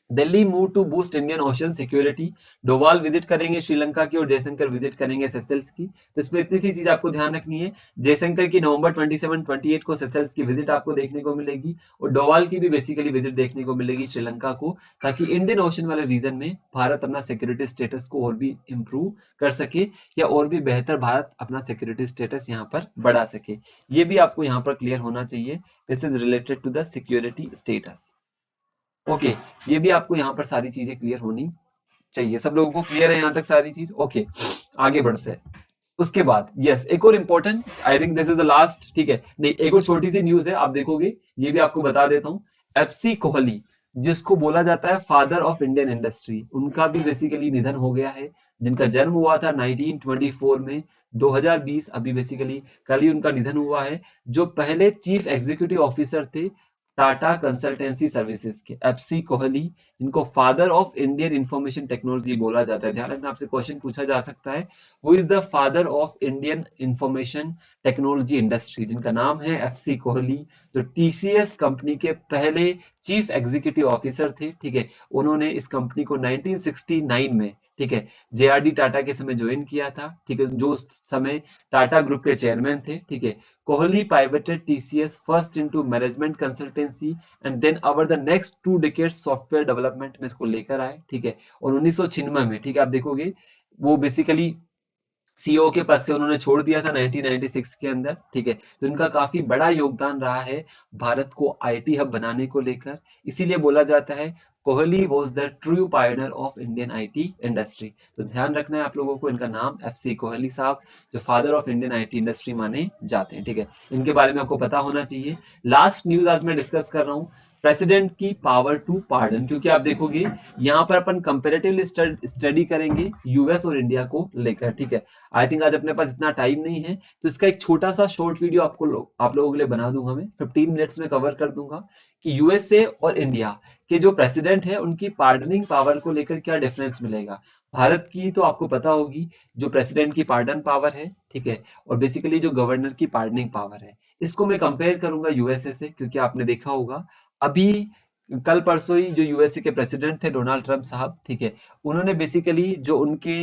Delhi move to boost Indian Ocean security, Doval visit करेंगे श्रीलंका की और जयशंकर विजिट करेंगे सेशल्स की। तो इसमें इतनी सी चीज आपको ध्यान रखनी है, जयशंकर की नवंबर 27-28 को सेशल्स की विजिट आपको देखने को मिलेगी, और डोवाल की भी बेसिकली विजिट देखने को मिलेगी श्रीलंका को, ताकि इंडियन ओशन वाले रीजन में भारत अपना सिक्योरिटी स्टेटस को और भी इंप्रूव कर सके, या और भी बेहतर भारत अपना सिक्योरिटी स्टेटस यहाँ पर बढ़ा सके। ये भी आपको यहाँ पर क्लियर होना चाहिए, this is related to the security status. Okay, ये भी आपको यहाँ पर सारी चीजें क्लियर होनी चाहिए। सब लोगों को क्लियर है यहाँ तक सारी चीज? ओके, आगे बढ़ते हैं। उसके बाद यस, एक और important, I think this is the last, ठीक है, नहीं एक और छोटी सी न्यूज है, आप देखोगे, ये भी आपको बता देता हूँ। एफसी कोहली, जिसको बोला जाता है फादर ऑफ इंडियन इंडस्ट्री, उनका भी बेसिकली निधन हो गया है, जिनका जन्म हुआ था 1924 में, 2020 अभी बेसिकली कल ही उनका निधन हुआ है, जो पहले चीफ एग्जीक्यूटिव ऑफिसर थे टाटा कंसल्टेंसी सर्विसेज के, एफसी कोहली, जिनको father of Indian information technology बोला जाता है। ध्यान रखना, आपसे क्वेश्चन पूछा जा सकता है, who is the father of Indian information technology industry, जिनका नाम है एफसी कोहली, जो टीसीएस कंपनी के पहले चीफ एग्जीक्यूटिव ऑफिसर थे, ठीक है। उन्होंने इस कंपनी को 1969 में, ठीक है, जेआरडी टाटा के समय ज्वाइन किया था, ठीक है, जो उस समय टाटा ग्रुप के चेयरमैन थे, ठीक है। Kohli pivoted TCS first into management consultancy and then over the next 2 decades software development में इसको लेकर आए, ठीक है। और 1996 में, ठीक है, आप देखोगे वो बेसिकली सीईओ के पद से उन्होंने छोड़ दिया था 1996 के अंदर, ठीक है। तो इनका काफी बड़ा योगदान रहा है भारत को आईटी हब बनाने को लेकर, इसीलिए बोला जाता है Kohli was the true Pioneer of Indian IT industry. तो ध्यान रखना है आप लोगों को, इनका नाम एफसी कोहली साहब, जो father of Indian IT industry माने जाते हैं, ठीक है। इनके बारे में आपको पता होना चाहिए। लास्ट न्यूज आज मैं डिस्कस कर रहा हूँ, प्रेसिडेंट की पावर टू पार्डन, क्योंकि आप देखोगे यहाँ पर अपन कंपेरेटिवली स्टडी करेंगे यूएस और इंडिया को लेकर, ठीक है। आई थिंक आज अपने पास इतना टाइम नहीं है, तो इसका एक छोटा सा शॉर्ट वीडियो आप लोगों के लिए बना दूंगा, मैं 15 मिनट्स में कवर कर दूंगा कि यूएसए और इंडिया के जो प्रेसिडेंट है उनकी पार्डनिंग पावर को लेकर क्या डिफरेंस मिलेगा। भारत की तो आपको पता होगी, जो प्रेसिडेंट की पार्डन पावर है, ठीक है, और बेसिकली जो गवर्नर की पार्डनिंग पावर है, इसको मैं कंपेयर करूंगा यूएसए से, क्योंकि आपने देखा होगा अभी कल परसों ही जो यूएसए के प्रेसिडेंट थे डोनाल्ड ट्रंप साहब, ठीक है, उन्होंने बेसिकली जो उनके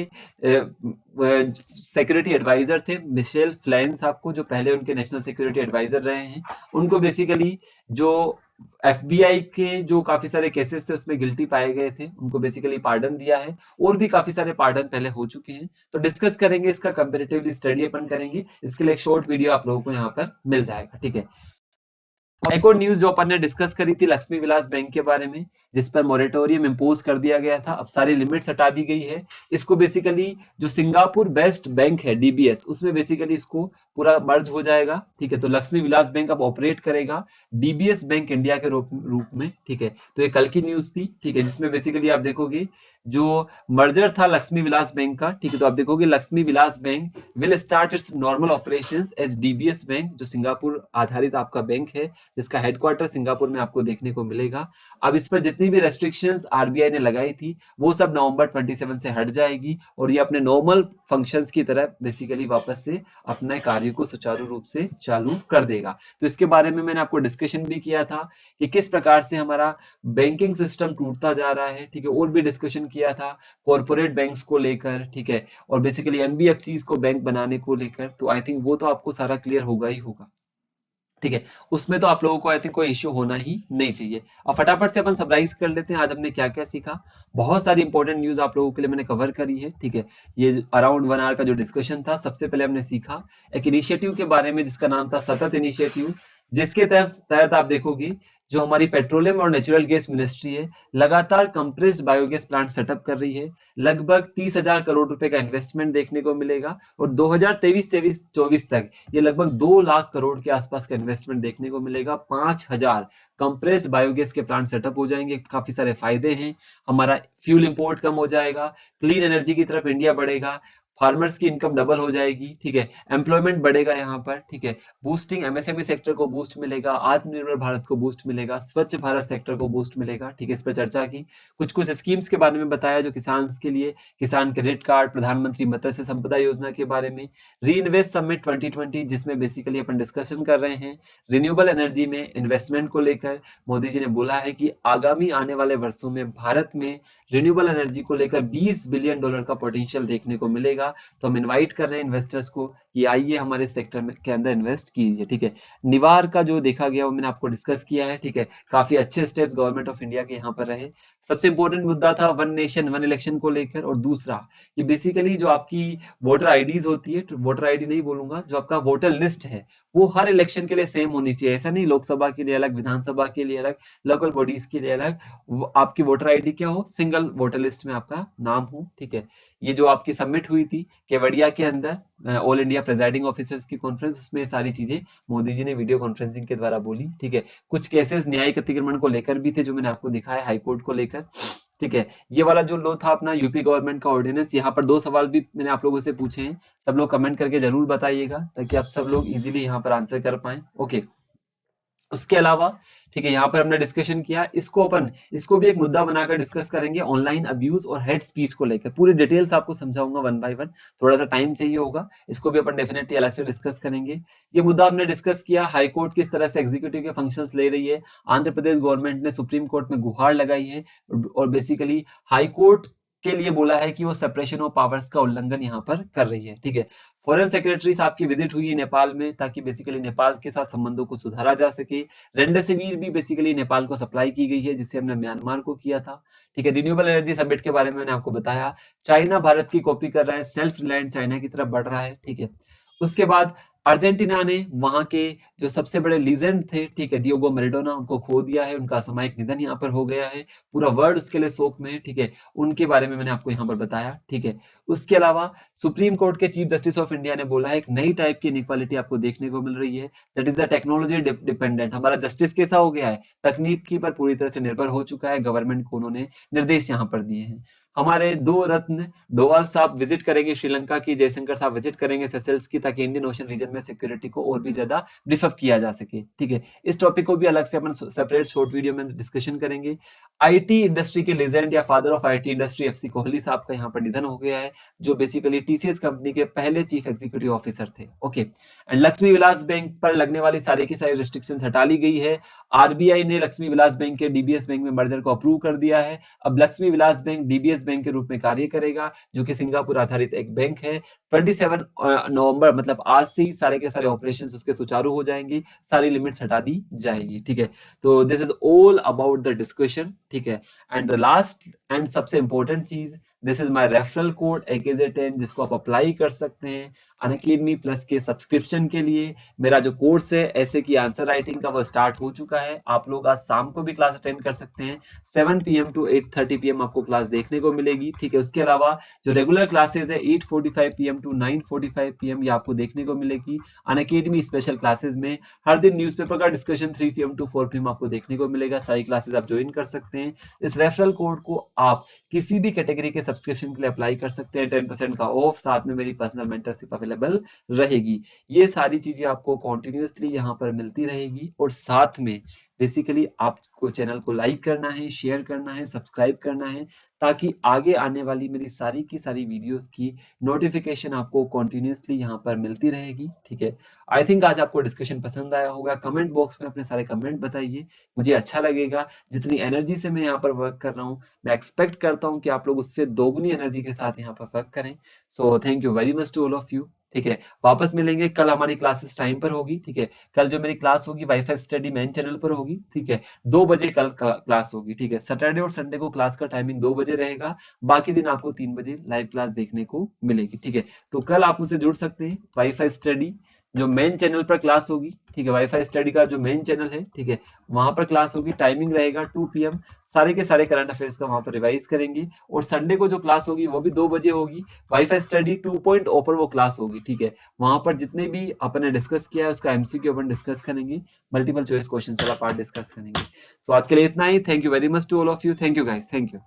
सिक्योरिटी एडवाइजर थे मिशेल फ्लैन साहब को, जो पहले उनके नेशनल सिक्योरिटी एडवाइजर रहे हैं, उनको बेसिकली जो एफबीआई के जो काफी सारे केसेस थे उसमें गिल्टी पाए गए थे, उनको बेसिकली पार्डन दिया है, और भी काफी सारे पार्डन पहले हो चुके हैं। तो डिस्कस करेंगे इसका, कंपैरेटिवली स्टडी अपन करेंगे, इसके लिए एक शॉर्ट वीडियो आप लोगों को यहाँ पर मिल जाएगा, ठीक है। एक और न्यूज जो अपन ने डिस्कस करी थी लक्ष्मी विलास बैंक के बारे में, जिस पर मोरेटोरियम इंपोज कर दिया गया था, अब सारी लिमिट्स हटा दी गई है। इसको बेसिकली जो सिंगापुर बेस्ड बैंक है डीबीएस, उसमें बेसिकली इसको पूरा मर्ज हो जाएगा, ठीक है। तो लक्ष्मी विलास बैंक अब ऑपरेट करेगा डीबीएस बैंक इंडिया के रूप में, ठीक है। तो ये कल की न्यूज थी, ठीक है, जिसमें बेसिकली आप देखोगे जो मर्जर था लक्ष्मी विलास बैंक का, ठीक है। तो आप देखोगे Lakshmi Vilas bank will start its normal operations as DBS bank, जो सिंगापुर आधारित आपका बैंक है, जिसका हेडक्वार्टर सिंगापुर में आपको देखने को मिलेगा। अब इस पर जितनी भी रेस्ट्रिक्शंस आरबीआई ने लगाई थी वो सब नवंबर 27 से हट जाएगी, और ये अपने नॉर्मल फंक्शंस की तरह बेसिकली वापस से अपने कार्य को सुचारू रूप से चालू कर देगा। तो इसके बारे में मैंने आपको डिस्कशन भी किया था कि किस प्रकार से हमारा बैंकिंग सिस्टम टूटता जा रहा है, ठीक है, और भी डिस्कशन किया था कॉर्पोरेट बैंक्स को लेकर, ठीक है, और बेसिकली एनबीएफसीज को बैंक बनाने को लेकर। तो आई थिंक वो तो आपको सारा क्लियर होगा ही होगा। ठीक है, उसमें तो आप लोगों को आई थिंक कोई इश्यू होना ही नहीं चाहिए। और फटाफट से अपन समराइज कर लेते हैं आज हमने क्या क्या सीखा। बहुत सारी इंपॉर्टेंट न्यूज आप लोगों के लिए मैंने कवर करी है। ठीक है, ये अराउंड 1 आवर का जो डिस्कशन था, सबसे पहले हमने सीखा एक इनिशिएटिव के बारे में जिसका नाम था सतत इनिशिएटिव, जिसके तहत आप देखोगे जो हमारी पेट्रोलियम और नेचुरल गैस मिनिस्ट्री है लगातार कंप्रेस्ड बायोगैस प्लांट सेटअप कर रही है। लगभग 30,000 करोड़ रुपए का इन्वेस्टमेंट देखने को मिलेगा और 2023-24 तक ये लगभग 2 लाख करोड़ के आसपास का इन्वेस्टमेंट देखने को मिलेगा। 5,000 कंप्रेस्ड बायोगैस के प्लांट सेटअप हो जाएंगे। काफी सारे फायदे हैं, हमारा फ्यूल इंपोर्ट कम हो जाएगा, क्लीन एनर्जी की तरफ इंडिया बढ़ेगा, फार्मर्स की इनकम डबल हो जाएगी। ठीक है, एम्प्लॉयमेंट बढ़ेगा यहाँ पर। ठीक है, बूस्टिंग एमएसएमई सेक्टर को बूस्ट मिलेगा, आत्मनिर्भर भारत को बूस्ट मिलेगा, स्वच्छ भारत सेक्टर को बूस्ट मिलेगा। ठीक है, इस पर चर्चा की, कुछ स्कीम्स के बारे में बताया जो किसान के लिए, किसान क्रेडिट कार्ड, प्रधानमंत्री मत्स्य संपदा योजना के बारे में, री इन्वेस्ट समिट 2020 जिसमें बेसिकली अपन डिस्कशन कर रहे हैं रिन्यूएबल एनर्जी में इन्वेस्टमेंट को लेकर। मोदी जी ने बोला है कि आगामी आने वाले वर्षों में भारत में रिन्यूएबल एनर्जी को लेकर $20 बिलियन का पोटेंशियल देखने को मिलेगा। तो हम इनवाइट कर रहे हैं इन्वेस्टर्स को कि आइए हमारे सेक्टर में के अंदर इन्वेस्ट कीजिए। ठीक है, निवार का जो देखा गया वो मैंने आपको डिस्कस किया है। ठीक है, काफी अच्छे स्टेप्स गवर्नमेंट ऑफ इंडिया के यहाँ पर रहे। सबसे इंपॉर्टेंट मुद्दा था वन नेशन वन इलेक्शन को लेकर, और दूसरा कि बेसिकली जो आपकी वोटर आईडीज होती है, वोटर आईडी नहीं बोलूंगा, जो आपका वोटर लिस्ट है वो हर इलेक्शन के लिए सेम होनी चाहिए। ऐसा नहीं लोकसभा के लिए अलग, विधानसभा के लिए अलग, लोकल बॉडीज के लिए अलग, आपकी वोटर आईडी क्या हो, सिंगल वोटर लिस्ट में आपका नाम हो। ठीक है, ये जो आपकी सबमिट हुई थी केवड़िया के अंदर ऑल इंडिया प्रेजाइडिंग ऑफिसर्स की कॉन्फ्रेंस, उसमें सारी चीजें मोदी जी ने वीडियो कॉन्फ्रेंसिंग के द्वारा बोली। ठीक है, कुछ केसेस न्यायिक अतिक्रमण को लेकर भी थे जो मैंने आपको दिखाया हाईकोर्ट को लेकर। ठीक है, ये वाला जो लो था अपना यूपी गवर्नमेंट का ऑर्डिनेंस, यहाँ पर 2 सवाल भी मैंने आप लोगों से पूछे हैं, सब लोग कमेंट करके जरूर बताइएगा ताकि आप सब लोग इजीली यहाँ पर आंसर कर पाए। ओके, उसके अलावा ठीक है, यहाँ पर हमने डिस्कशन किया, इसको भी एक मुद्दा बनाकर डिस्कस करेंगे, ऑनलाइन अब्यूज और हेड स्पीच को लेकर पूरी डिटेल्स आपको समझाऊंगा 1 बाय 1। थोड़ा सा टाइम चाहिए होगा, इसको भी अपन डेफिनेटली अलग से डिस्कस करेंगे। ये मुद्दा हमने डिस्कस किया, हाई कोर्ट किस तरह से एग्जीक्यूटिव के फंक्शंस ले रही है। आंध्र प्रदेश गवर्नमेंट ने सुप्रीम कोर्ट में गुहार लगाई है और बेसिकली हाई कोर्ट के लिए बोला है कि वो सेपरेशन ऑफ पावर्स का उल्लंघन यहाँ पर कर रही है। ठीक है, फॉरेन सेक्रेटरी साहब की विजिट हुई है नेपाल में ताकि बेसिकली नेपाल के साथ संबंधों को सुधारा जा सके। रेमडेसिविर भी बेसिकली नेपाल को सप्लाई की गई है जिससे हमने म्यांमार को किया था। ठीक है, रिन्यूएबल एनर्जी समिट के बारे में मैंने आपको बताया, चाइना भारत की कॉपी कर रहा है, सेल्फ रिलायंट चाइना की तरफ बढ़ रहा है। ठीक है, उसके बाद अर्जेंटीना ने वहां के जो सबसे बड़े लीजेंड थे, ठीक है, डियोगो मैराडोना, उनको खो दिया है, उनका सामयिक निधन यहाँ पर हो गया है, पूरा वर्ल्ड उसके लिए शोक में है। ठीक है, उनके बारे में मैंने आपको यहाँ पर बताया। ठीक है, उसके अलावा सुप्रीम कोर्ट के चीफ जस्टिस ऑफ इंडिया ने बोला है एक नई टाइप की इनइक्वालिटी आपको देखने को मिल रही है, that is the technology dependent. हमारा जस्टिस कैसा हो गया है, तकनीकी पर पूरी तरह से निर्भर हो चुका है। गवर्नमेंट को उन्होंने निर्देश यहाँ पर दिए हैं। हमारे 2 रत्न डोवाल साहब विजिट करेंगे श्रीलंका की, जयशंकर साहब विजिट करेंगे सेशेल्स की, ताकि इंडियन ओशन रीजन में सिक्योरिटी को और भी ज्यादा ब्रीफ अप किया जा सके। ठीक है, इस टॉपिक को भी अलग से अपन सेपरेट शॉर्ट वीडियो में डिस्कशन करेंगे। आईटी इंडस्ट्री के लीजेंड या father of IT industry FC Kohli साहब का यहाँ पर निधन हो गया है, जो बेसिकली टीसीएस कंपनी के पहले चीफ एग्जीक्यूटिव ऑफिसर थे। Okay, and Lakshmi Vilas bank पर लगने वाली सारी की सारी रिस्ट्रिक्शंस हटा ली गई है। आरबीआई ने लक्ष्मी विलास बैंक के डीबीएस बैंक में मर्जर को अप्रूव कर दिया है। अब Lakshmi Vilas bank DBS bank के रूप में कार्य करेगा, जो कि सिंगापुर आधारित एक बैंक है। 27 नवंबर मतलब आज से ही सारे के सारे ऑपरेशंस उसके सुचारू हो जाएंगी, सारी लिमिट्स हटा दी जाएगी। ठीक है, तो this is all about the discussion. ठीक है, एंड द लास्ट एंड सबसे इंपॉर्टेंट चीज, this is my referral code AKZ10 जिसको आप अप्लाई कर सकते हैं अनअकैडमी प्लस के सब्सक्रिप्शन के लिए। मेरा जो कोर्स है ऐसे की आंसर राइटिंग का वो स्टार्ट हो चुका है। आप लोग आज शाम को भी क्लास अटेंड कर सकते हैं, 7 PM to 8:30 PM आपको क्लास देखने को मिलेगी। ठीक है, उसके अलावा जो रेगुलर क्लासेस है 8:45 PM to 9:45 PM ये आपको देखने को मिलेगी अनअकैडमी स्पेशल क्लासेस में। हर दिन न्यूज़पेपर का डिस्कशन 3 PM to 4 PM आपको देखने को मिलेगा। सारी क्लासेस आप ज्वाइन कर सकते हैं। इस रेफरल कोड को आप किसी भी कैटेगरी के सब्सक्रिप्शन के लिए अप्लाई कर सकते हैं, 10% का ऑफ, साथ में मेरी पर्सनल मेंटरशिप अवेलेबल रहेगी। ये सारी चीजें आपको कॉन्टिन्यूसली यहाँ पर मिलती रहेगी, और साथ में बेसिकली आपको चैनल को लाइक करना है, शेयर करना है, सब्सक्राइब करना है, ताकि आगे आने वाली मेरी सारी की सारी वीडियोस की नोटिफिकेशन आपको कॉन्टिन्यूसली यहाँ पर मिलती रहेगी। ठीक है, आई थिंक आज आपको डिस्कशन पसंद आया होगा। कमेंट बॉक्स में अपने सारे कमेंट बताइए, मुझे अच्छा लगेगा। जितनी एनर्जी से मैं यहाँ पर वर्क कर रहा हूँ, मैं एक्सपेक्ट करता हूँ कि आप लोग उससे दोगुनी एनर्जी के साथ यहाँ पर वर्क करें। So thank you very much to all of you. ठीक है, वापस मिलेंगे कल, हमारी क्लासेस टाइम पर होगी। ठीक है, कल जो मेरी क्लास होगी वाईफाई स्टडी मेन चैनल पर होगी। ठीक है, 2 बजे कल क्लास होगी। ठीक है, सैटरडे और संडे को क्लास का टाइमिंग 2 बजे रहेगा, बाकी दिन आपको 3 बजे लाइव क्लास देखने को मिलेगी। ठीक है, तो कल आप मुझसे जुड़ सकते हैं। वाईफाई स्टडी जो मेन चैनल पर क्लास होगी। ठीक है, वाईफाई स्टडी का जो मेन चैनल है, ठीक है, वहां पर क्लास होगी, टाइमिंग रहेगा 2 PM। सारे के सारे करंट अफेयर्स का वहां पर रिवाइज करेंगे। और संडे को जो क्लास होगी वो भी 2 बजे होगी, वाईफाई स्टडी 2.0 पर वो क्लास होगी। ठीक है, वहां पर जितने भी अपन ने डिस्कस किया है उसका एमसीक्यू अपन डिस्कस करेंगे, मल्टीपल चॉइस क्वेश्चन वाला पार्ट डिस्कस करेंगे। सो आज के लिए इतना ही। Thank you very much to all of you. Thank you guys, thank you.